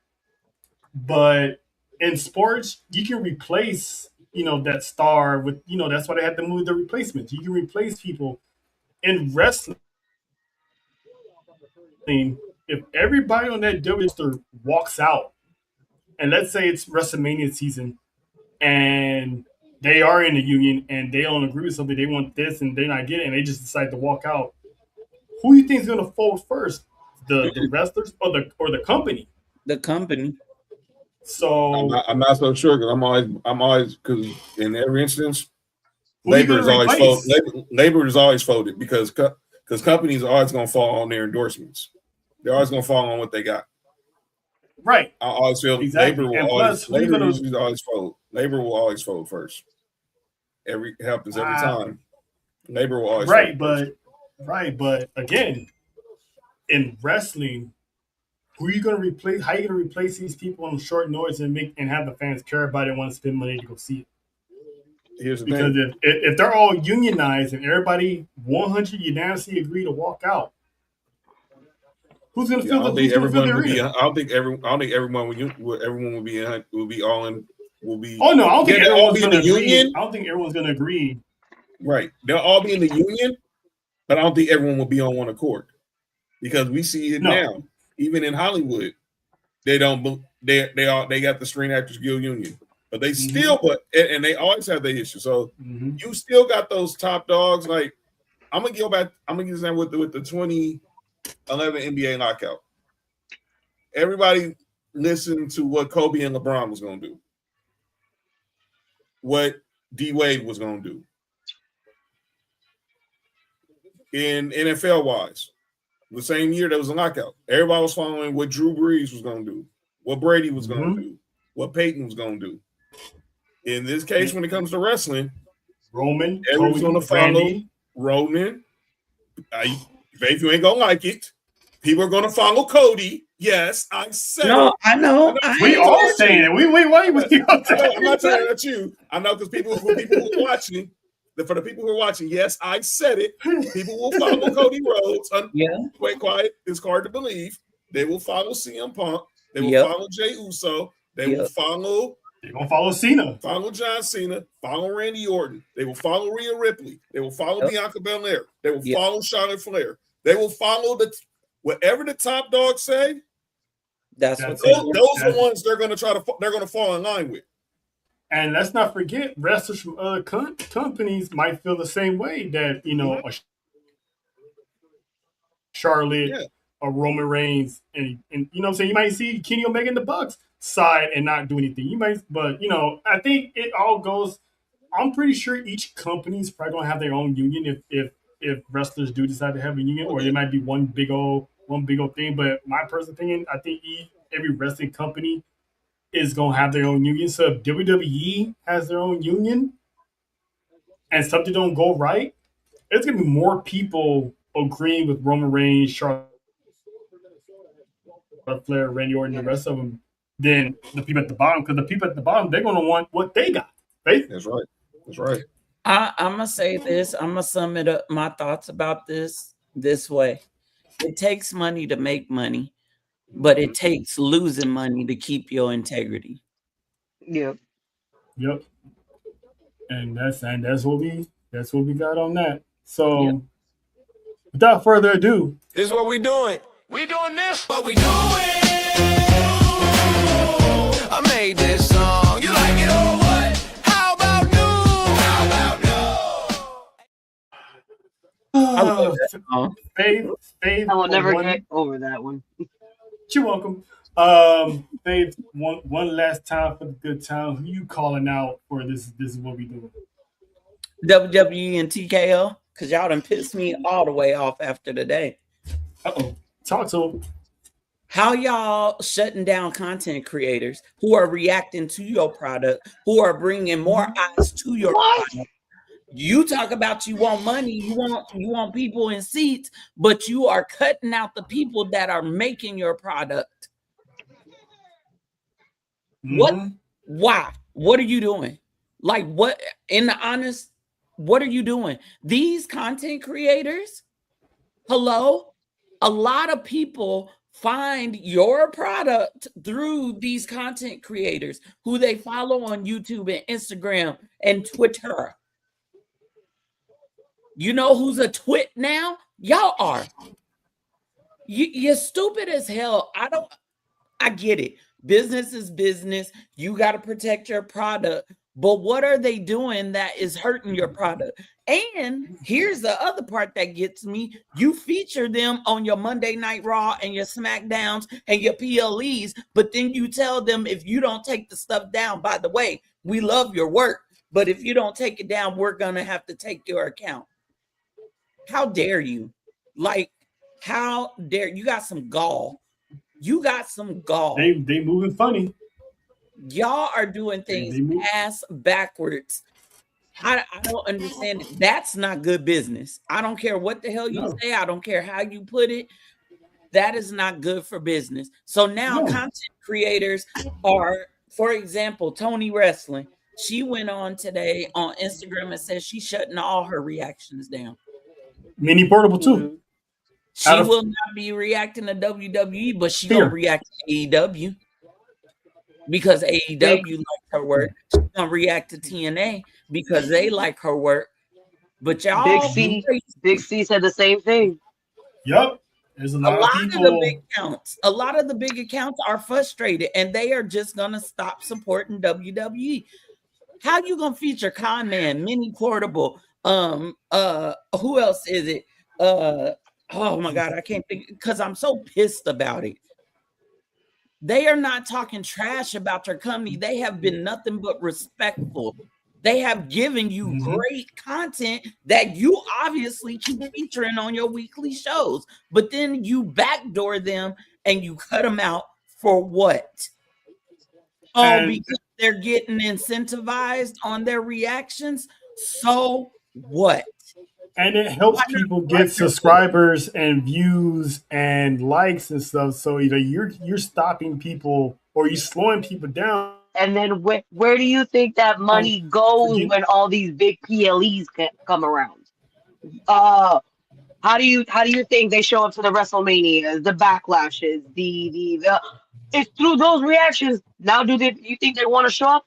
but in sports, you can replace, that star with, that's why they had to move the replacements. You can replace people. In wrestling, if everybody on that WWE walks out, and let's say it's WrestleMania season, and they are in the union and they don't agree with something, they want this and they're not getting it, and they just decide to walk out, who do you think is going to fold first? The wrestlers or the company?
The company.
So
I'm not so sure, because I'm always because in every instance, labor is always folded because companies are always going to fall on their endorsements. They're always going to fall on what they got.
Right.
I always feel
exactly.
labor will always fold. Labor will always fold first. It happens every time. Labor will always fold
first. But again, in wrestling, who are you going to replace? How are you going to replace these people on short notice and have the fans care about it and want to spend money to go see it?
Here's the
because
thing.
If they're all unionized and everybody 100 unanimously agree to walk out, who's going to fill the arena?
I don't think everyone will be all in. Will be.
Oh no, I don't think everyone's going to agree.
Union.
I don't think everyone's going to agree.
Right, they'll all be in the union, but I don't think everyone will be on one accord, because we see it now. Even in Hollywood, they got the Screen Actors Guild Union. But they still, and they always have their issue. So you still got those top dogs. Like I'm gonna go back. I'm gonna use that with the 2011 NBA lockout. Everybody listened to what Kobe and LeBron was gonna do, what D Wade was gonna do. In NFL wise, the same year there was a lockout. Everybody was following what Drew Brees was gonna do, what Brady was gonna do, what Peyton was gonna do. In this case, when it comes to wrestling, everyone's going to follow Roman. If you ain't going to like it, people are going to follow Cody. Yes, I said
no, I know.
We all saying it. Wait.
I'm not saying that you. I know because people who are watching, for the people who are watching, yes, I said it. People will follow Cody Rhodes. Wait, quiet. It's hard to believe. They will follow CM Punk. They will follow Jey Uso. They will follow.
They're gonna follow Cena.
Follow John Cena. Follow Randy Orton. They will follow Rhea Ripley. They will follow Bianca Belair. They will follow Charlotte Flair. They will follow whatever the top dogs say. Those are the ones they're going to they're going to fall in line with.
And let's not forget, wrestlers from other companies might feel the same way, that, you know, a Charlotte, a Roman Reigns, and you know what I'm saying? You might see Kenny Omega in the Bucks side and not do anything. You might, but, you know, I think it all goes, I'm pretty sure each company is probably going to have their own union if wrestlers do decide to have a union, or it might be one big old thing. But my personal opinion, I think every wrestling company is going to have their own union. So if WWE has their own union and something don't go right, it's going to be more people agreeing with Roman Reigns, Charlotte Flair, Randy Orton, the rest of them, than the people at the bottom. Because the people at the bottom, they're going to want what they got. Right?
That's right. That's right.
I'm going to say this. I'm going to sum it up, my thoughts about this way. It takes money to make money, but it takes losing money to keep your integrity.
Yep.
And that's what we got on that. So without further ado,
This is what we doing. We doing this. What we doing? I made this song. You like it or what? How about new?
I love that song.
Faith,
I will never get over that one.
You're welcome. Faith, one last time for the good time. Who you calling out for this? This is what we doing.
WWE and TKO, because y'all done pissed me all the way off after today.
Talk to them.
How y'all shutting down content creators who are reacting to your product, who are bringing more eyes to your product? You talk about you want money, you want people in seats, but you are cutting out the people that are making your product. What? Why? What are you doing? Like, what? In the honest, what are you doing? These content creators, hello, a lot of people find your product through these content creators who they follow on YouTube and Instagram and Twitter. You know who's a twit now? Y'all are. You're stupid as hell. I get it. Business is business. You got to protect your product. But what are they doing that is hurting your product? And here's the other part that gets me. You feature them on your Monday Night Raw and your SmackDowns and your PLEs, but then you tell them, if you don't take the stuff down, by the way, we love your work, but if you don't take it down, we're going to have to take your account. How dare you? Like, how dare you? Got some gall. You got some gall.
They moving funny.
Y'all are doing things ass backwards. I don't understand it. That's not good business. I don't care what the hell you say. I don't care how you put it. That is not good for business. So now content creators are, for example, Tony Wrestling. She went on today on Instagram and said she's shutting all her reactions down.
Mini Portable too.
She will not be reacting to WWE, but she gonna react to AEW because AEW like her work. She's gonna react to TNA because they like her work. But y'all,
Big C said the same thing.
Yep. There's a lot of people.
A lot of the big accounts are frustrated, and they are just gonna stop supporting WWE. How you gonna feature Con Man, Mini Portable? Who else is it? Oh my God, I can't think because I'm so pissed about it. They are not talking trash about your company. They have been nothing but respectful. They have given you great content that you obviously keep featuring on your weekly shows, but then you backdoor them and you cut them out for what? Because they're getting incentivized on their reactions. So what?
And it helps people get subscribers and views and likes and stuff. So either you're stopping people or you're slowing people down.
And then where do you think that money goes when all these big PLEs come around? How do you think they show up to the WrestleManias, the backlashes, the it's through those reactions. Now, you think they want to show up?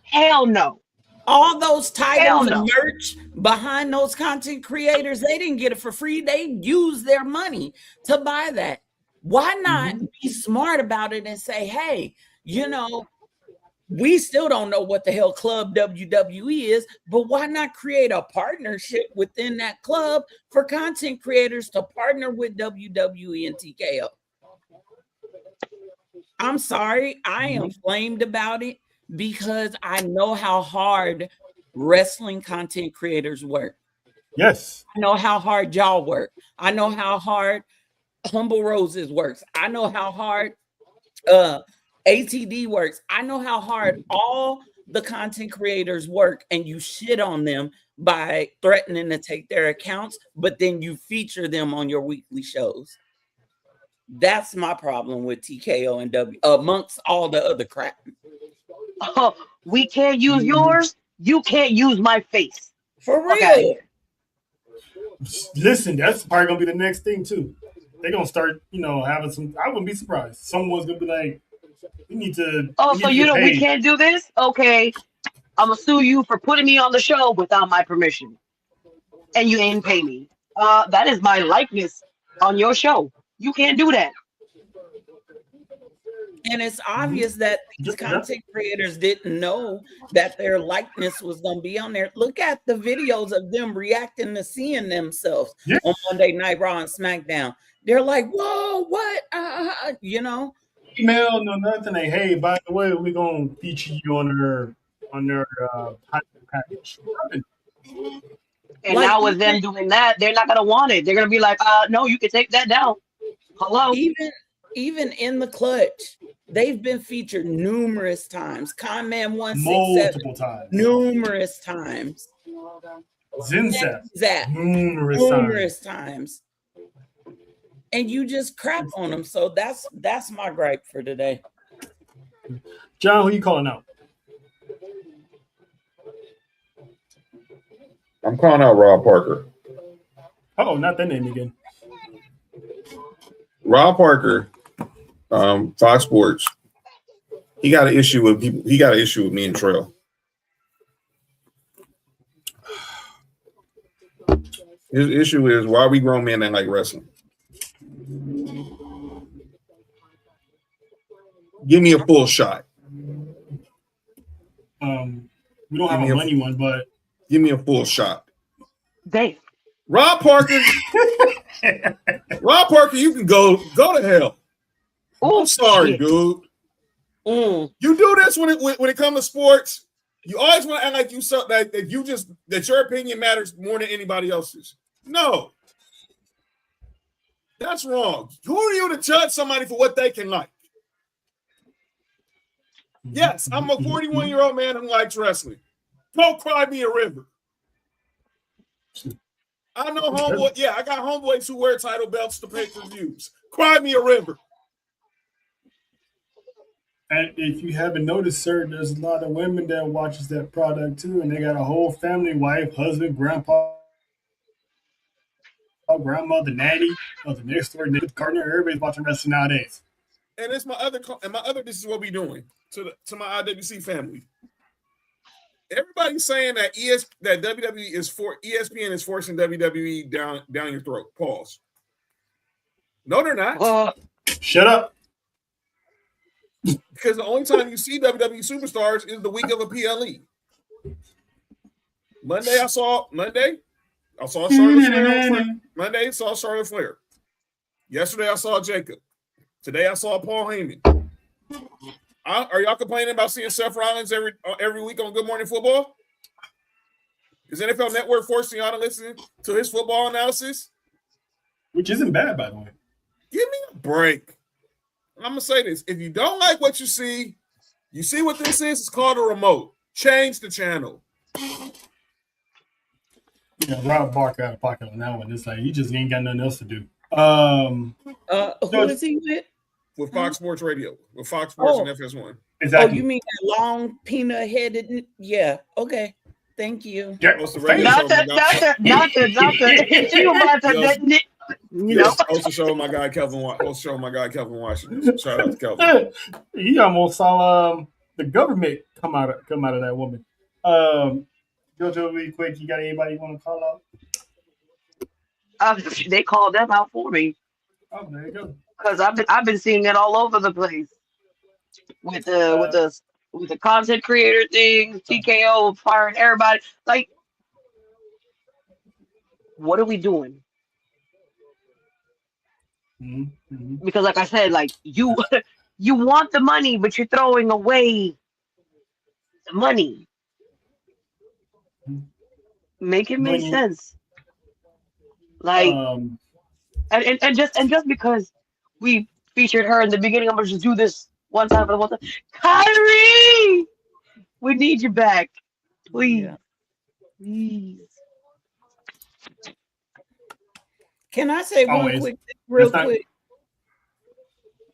Hell no.
All those titles and merch behind those content creators, they didn't get it for free. They used their money to buy that. Why not be smart about it and say, hey, you know, we still don't know what the hell Club WWE is, but why not create a partnership within that club for content creators to partner with WWE and TKO? I'm sorry, I am flamed about it because I know how hard wrestling content creators work.
Yes.
I know how hard y'all work. I know how hard Humble Roses works. I know how hard ATD works. I know how hard all the content creators work, and you shit on them by threatening to take their accounts, but then you feature them on your weekly shows. That's my problem with TKO and W amongst all the other crap.
Oh, we can't use yours. You can't use my face.
For real.
Listen, that's probably gonna be the next thing too. They're gonna start, having some. I wouldn't be surprised. Someone's gonna be like, "We need to."
Oh, so we can't do this? Okay, I'm gonna sue you for putting me on the show without my permission, and you ain't pay me. That is my likeness on your show. You can't do that.
And it's obvious that these content creators didn't know that their likeness was going to be on there. Look at the videos of them reacting to seeing themselves on Monday Night Raw and SmackDown. They're like, whoa, what?
Email, no nothing. Like, hey, by the way, we're going to feature you on their package.
And like, now with them doing that, they're not going to want it. They're going to be like, no, you can take that down. Hello?
Even in the clutch, they've been featured numerous times. Conman 167
multiple times.
Numerous times.
Zinzap
numerous times. And you just crap on them. So that's my gripe for today.
John, who you calling out?
I'm calling out Rob Parker.
Oh, not that name again.
Rob Parker, Fox Sports. He got an issue with people. He got an issue with me and Trail. His issue is why we grown men that like wrestling. Give me a full shot.
We don't have a money one, but
give me a full shot.
Dave.
Rob Parker. Rob Parker, you can go to hell. I'm sorry, dude. You do this when it comes to sports. You always want to act like that your opinion matters more than anybody else's. No, that's wrong. Who are you to judge somebody for what they can like? Yes, I'm a 41-year-old man who likes wrestling. Don't cry me a river. I know homeboy. Yeah, I got homeboys who wear title belts to pay per views. Cry me a river.
And if you haven't noticed, sir, there's a lot of women that watches that product too, and they got a whole family, wife, husband, grandpa, grandmother, nanny, the next door, partner. Everybody's watching wrestling nowadays.
And it's my other. This is what we doing to my IWC family. Everybody's saying that that WWE is ESPN is forcing WWE down your throat. Pause. No, they're not.
Shut up.
Because the only time you see WWE superstars is the week of a PLE. Monday I saw Charlotte Flair. Monday I saw Charlotte Flair. Yesterday I saw Jacob. Today I saw Paul Heyman. Are y'all complaining about seeing Seth Rollins every week on Good Morning Football? Is NFL Network forcing y'all to listen to his football analysis?
Which isn't bad, by the way.
Give me a break. I'm going to say this. If you don't like what you see what this is? It's called a remote. Change the channel.
Yeah, Rob Barker out of pocket on that one. It's like he just ain't got nothing else to do.
Who is he with?
with Fox Sports Radio, with Fox Sports and FS1.
Exactly.
Oh, you mean that long peanut-headed? Yeah. Okay. Thank you.
Yeah,
Host the radio
Not
show.
the you about to
Yes, host the show with my guy Kelvin. Host the show with my guy Kelvin Washington. Shout out to Kelvin.
He almost saw the government come out of that woman. Jojo, really quick, you got anybody you want to call out?
they called them out for me
Oh, there you go.
because I've been seeing it all over the place with the content creator thing, TKO firing everybody. Like, what are we doing?
Mm-hmm.
Because, like I said, like you you want the money, but you're throwing away the money. Make it make sense. Like, and just because we featured her in the beginning, I'm gonna just do this one time for the one time. Kyrie, we need you back, please, please.
Can I say one quick thing, real quick?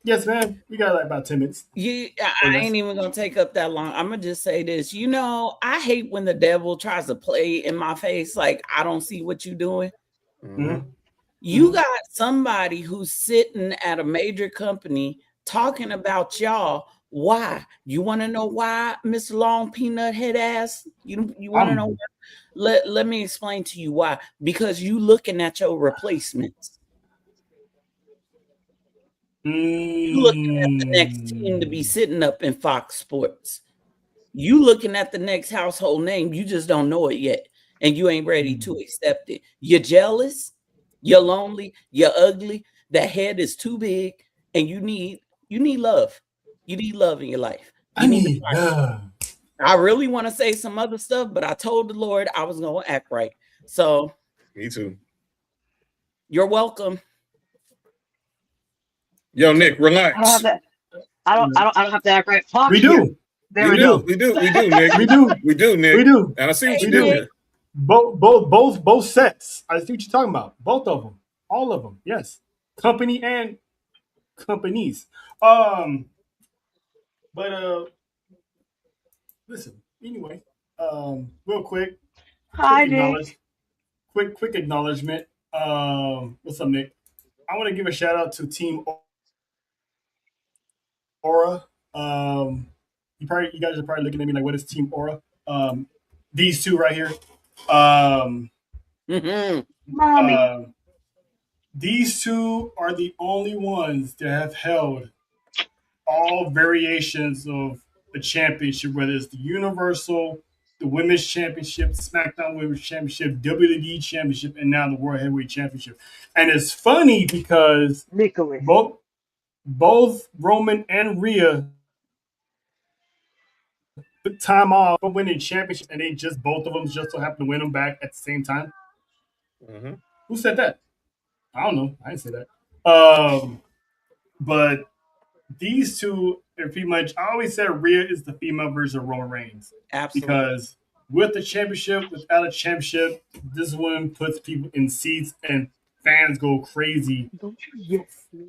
Yes, man. We got like about 10 minutes.
I ain't even gonna take up that long. I'm gonna just say this. You know, I hate when the devil tries to play in my face like I don't see what you're doing.
Mm-hmm.
You got somebody who's sitting at a major company talking about y'all. Why? You want to know why, Mr. Long Peanut Head Ass? You want to know why? Let me explain to you why. Because you looking at your replacements. You looking at the next team to be sitting up in Fox Sports. You looking at the next household name. You just don't know it yet. And you ain't ready to accept it. You're jealous. You're lonely. You're ugly. That head is too big. And you need love. You need love in your life. You need love. I really want to say some other stuff, but I told the Lord I was going to act right. So.
Me too.
You're welcome.
Yo, Nick, relax.
I don't have to act right. Fuck
we do.
We do, Nick.
We do,
Nick.
We do.
And I see what you're doing.
Both sets. I see what you're talking about. Both of them. All of them. Yes. Company and companies. But listen, anyway, real quick. Quick acknowledgement. What's up, Nick? I want to give a shout out to Team Aura. You guys are probably looking at me like, what is Team Aura? These two right here. These two are the only ones that have held all variations of the championship, whether it's the Universal, the Women's Championship, SmackDown Women's Championship, WWE Championship, and now the World Heavyweight Championship. And it's funny because both Roman and Rhea took time off from winning championship, and both of them just so happen to win them back at the same time.
Mm-hmm.
Who said that? I don't know. I didn't say that. But these two are pretty much. I always said Rhea is the female version of Roman Reigns.
Absolutely.
Because with the championship, without a championship, this one puts people in seats and fans go crazy.
Don't you yes me?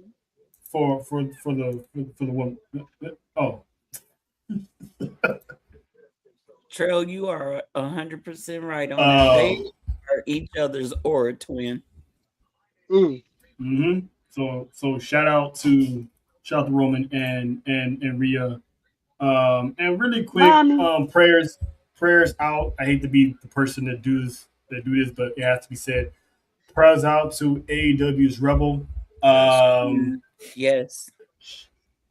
For the woman. Oh.
Trail, you are 100% right on that. They are each other's aura twin.
Mm-hmm. So shout out to Roman and Rhea. And really quick, prayers out. I hate to be the person that do this, but it has to be said. Prayers out to AEW's Rebel.
Yes.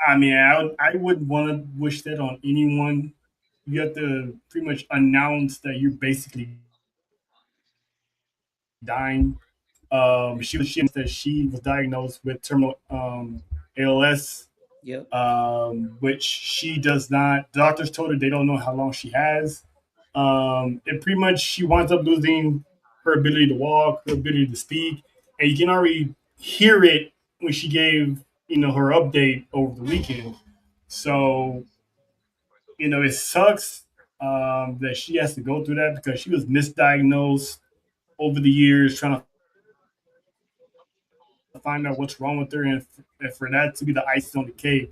I mean, I wouldn't want to wish that on anyone. You have to pretty much announce that you're basically dying. She was diagnosed with terminal ALS.
Yep.
Which she does not. Doctors told her they don't know how long she has. And pretty much she winds up losing her ability to walk, her ability to speak, and you can already hear it when she gave her update over the weekend. So it sucks that she has to go through that because she was misdiagnosed over the years trying to to find out what's wrong with her, and for that to be the icing on the cake.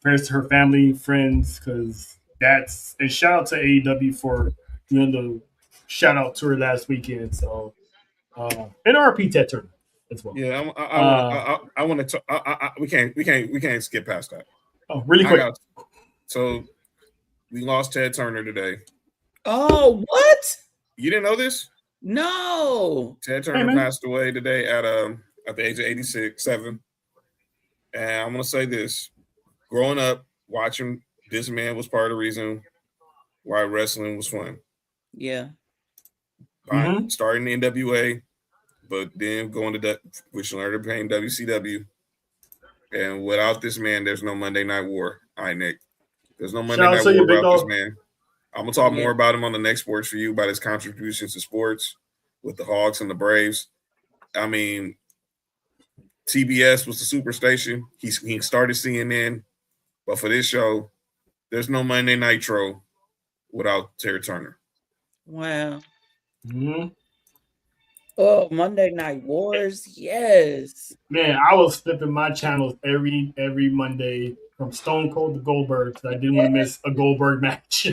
Prayers to her family, friends, because that's, and shout out to AEW for doing the shout out to her last weekend. So, and RP Ted Turner as well.
Yeah, I want to. We can't skip past that.
Oh, really quick.
So we lost Ted Turner today.
Oh, what?
You didn't know this?
No.
Ted Turner passed away today at the age of 86.7. And I'm gonna say this: growing up, watching this man was part of the reason why wrestling was fun.
Yeah.
Starting the NWA, but then going to which learned to pain WCW. And without this man, there's no Monday Night War. All right, Nick. There's no Monday Night War without this man. I'm gonna talk more about him on the next Sports for You, about his contributions to sports with the Hawks and the Braves. I mean, TBS was the superstation. He started CNN, but for this show, there's no Monday Nitro without Ted Turner.
Wow.
Mm-hmm.
Oh, Monday Night Wars, yes.
Man, I was flipping my channels every Monday from Stone Cold to Goldberg because I didn't want to miss a Goldberg match.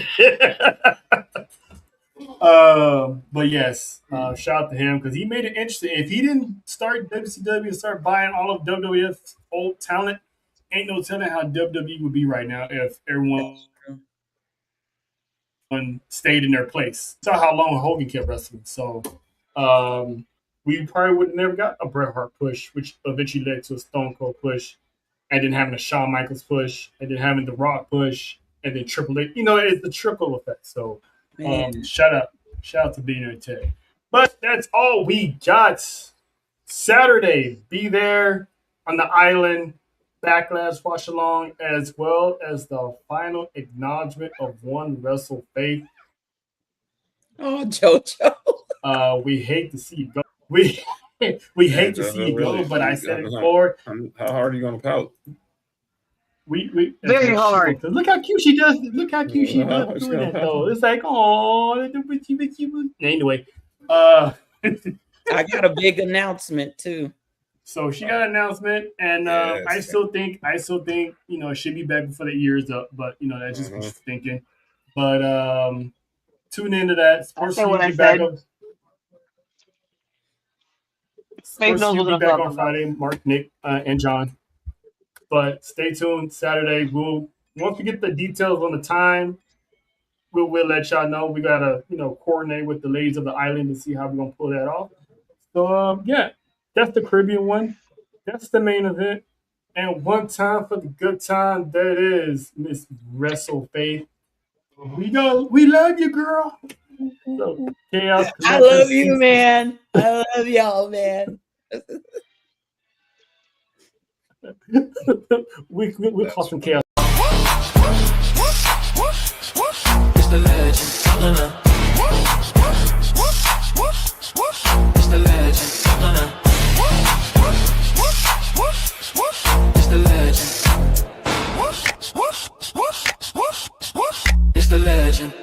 But yes, shout out to him because he made it interesting. If he didn't start WCW and start buying all of WWF's old talent, ain't no telling how WWE would be right now if everyone stayed in their place. Saw how long Hogan kept wrestling. So we probably would have never got a Bret Hart push, which eventually led to a Stone Cold push, and then having a Shawn Michaels push, and then having the Rock push, and then Triple H. It's the trickle effect. So shout out to being there, Ted. But that's all we got. Saturday, be there on the island. Backlash watch along, as well as the final acknowledgement of One Wrestle Faith.
Oh, JoJo.
We hate to see you go. We hate to see you go, but I said it before.
How hard are you gonna pout?
We
very hard.
Look how cute she does. Look how cute she does doing that though. It's like, oh, anyway.
I got a big announcement too.
So she got an announcement, and I still think it should be back before the year's up, but that's just what she's thinking. But tune into that. Sports will be back up. Sports will be back on Friday. Mark, Nick, and John. But stay tuned. Saturday, once we get the details on the time, we'll let y'all know. We gotta coordinate with the ladies of the island to see how we're gonna pull that off. So that's the Caribbean one. That's the main event. And one time for the good time, that is Miss Wrestle Faith. We love you, girl. So, Chaos
I love you, man. I love y'all, man.
we call some Chaos.
It's the legend. It's the legend. It's the legend. It's the legend.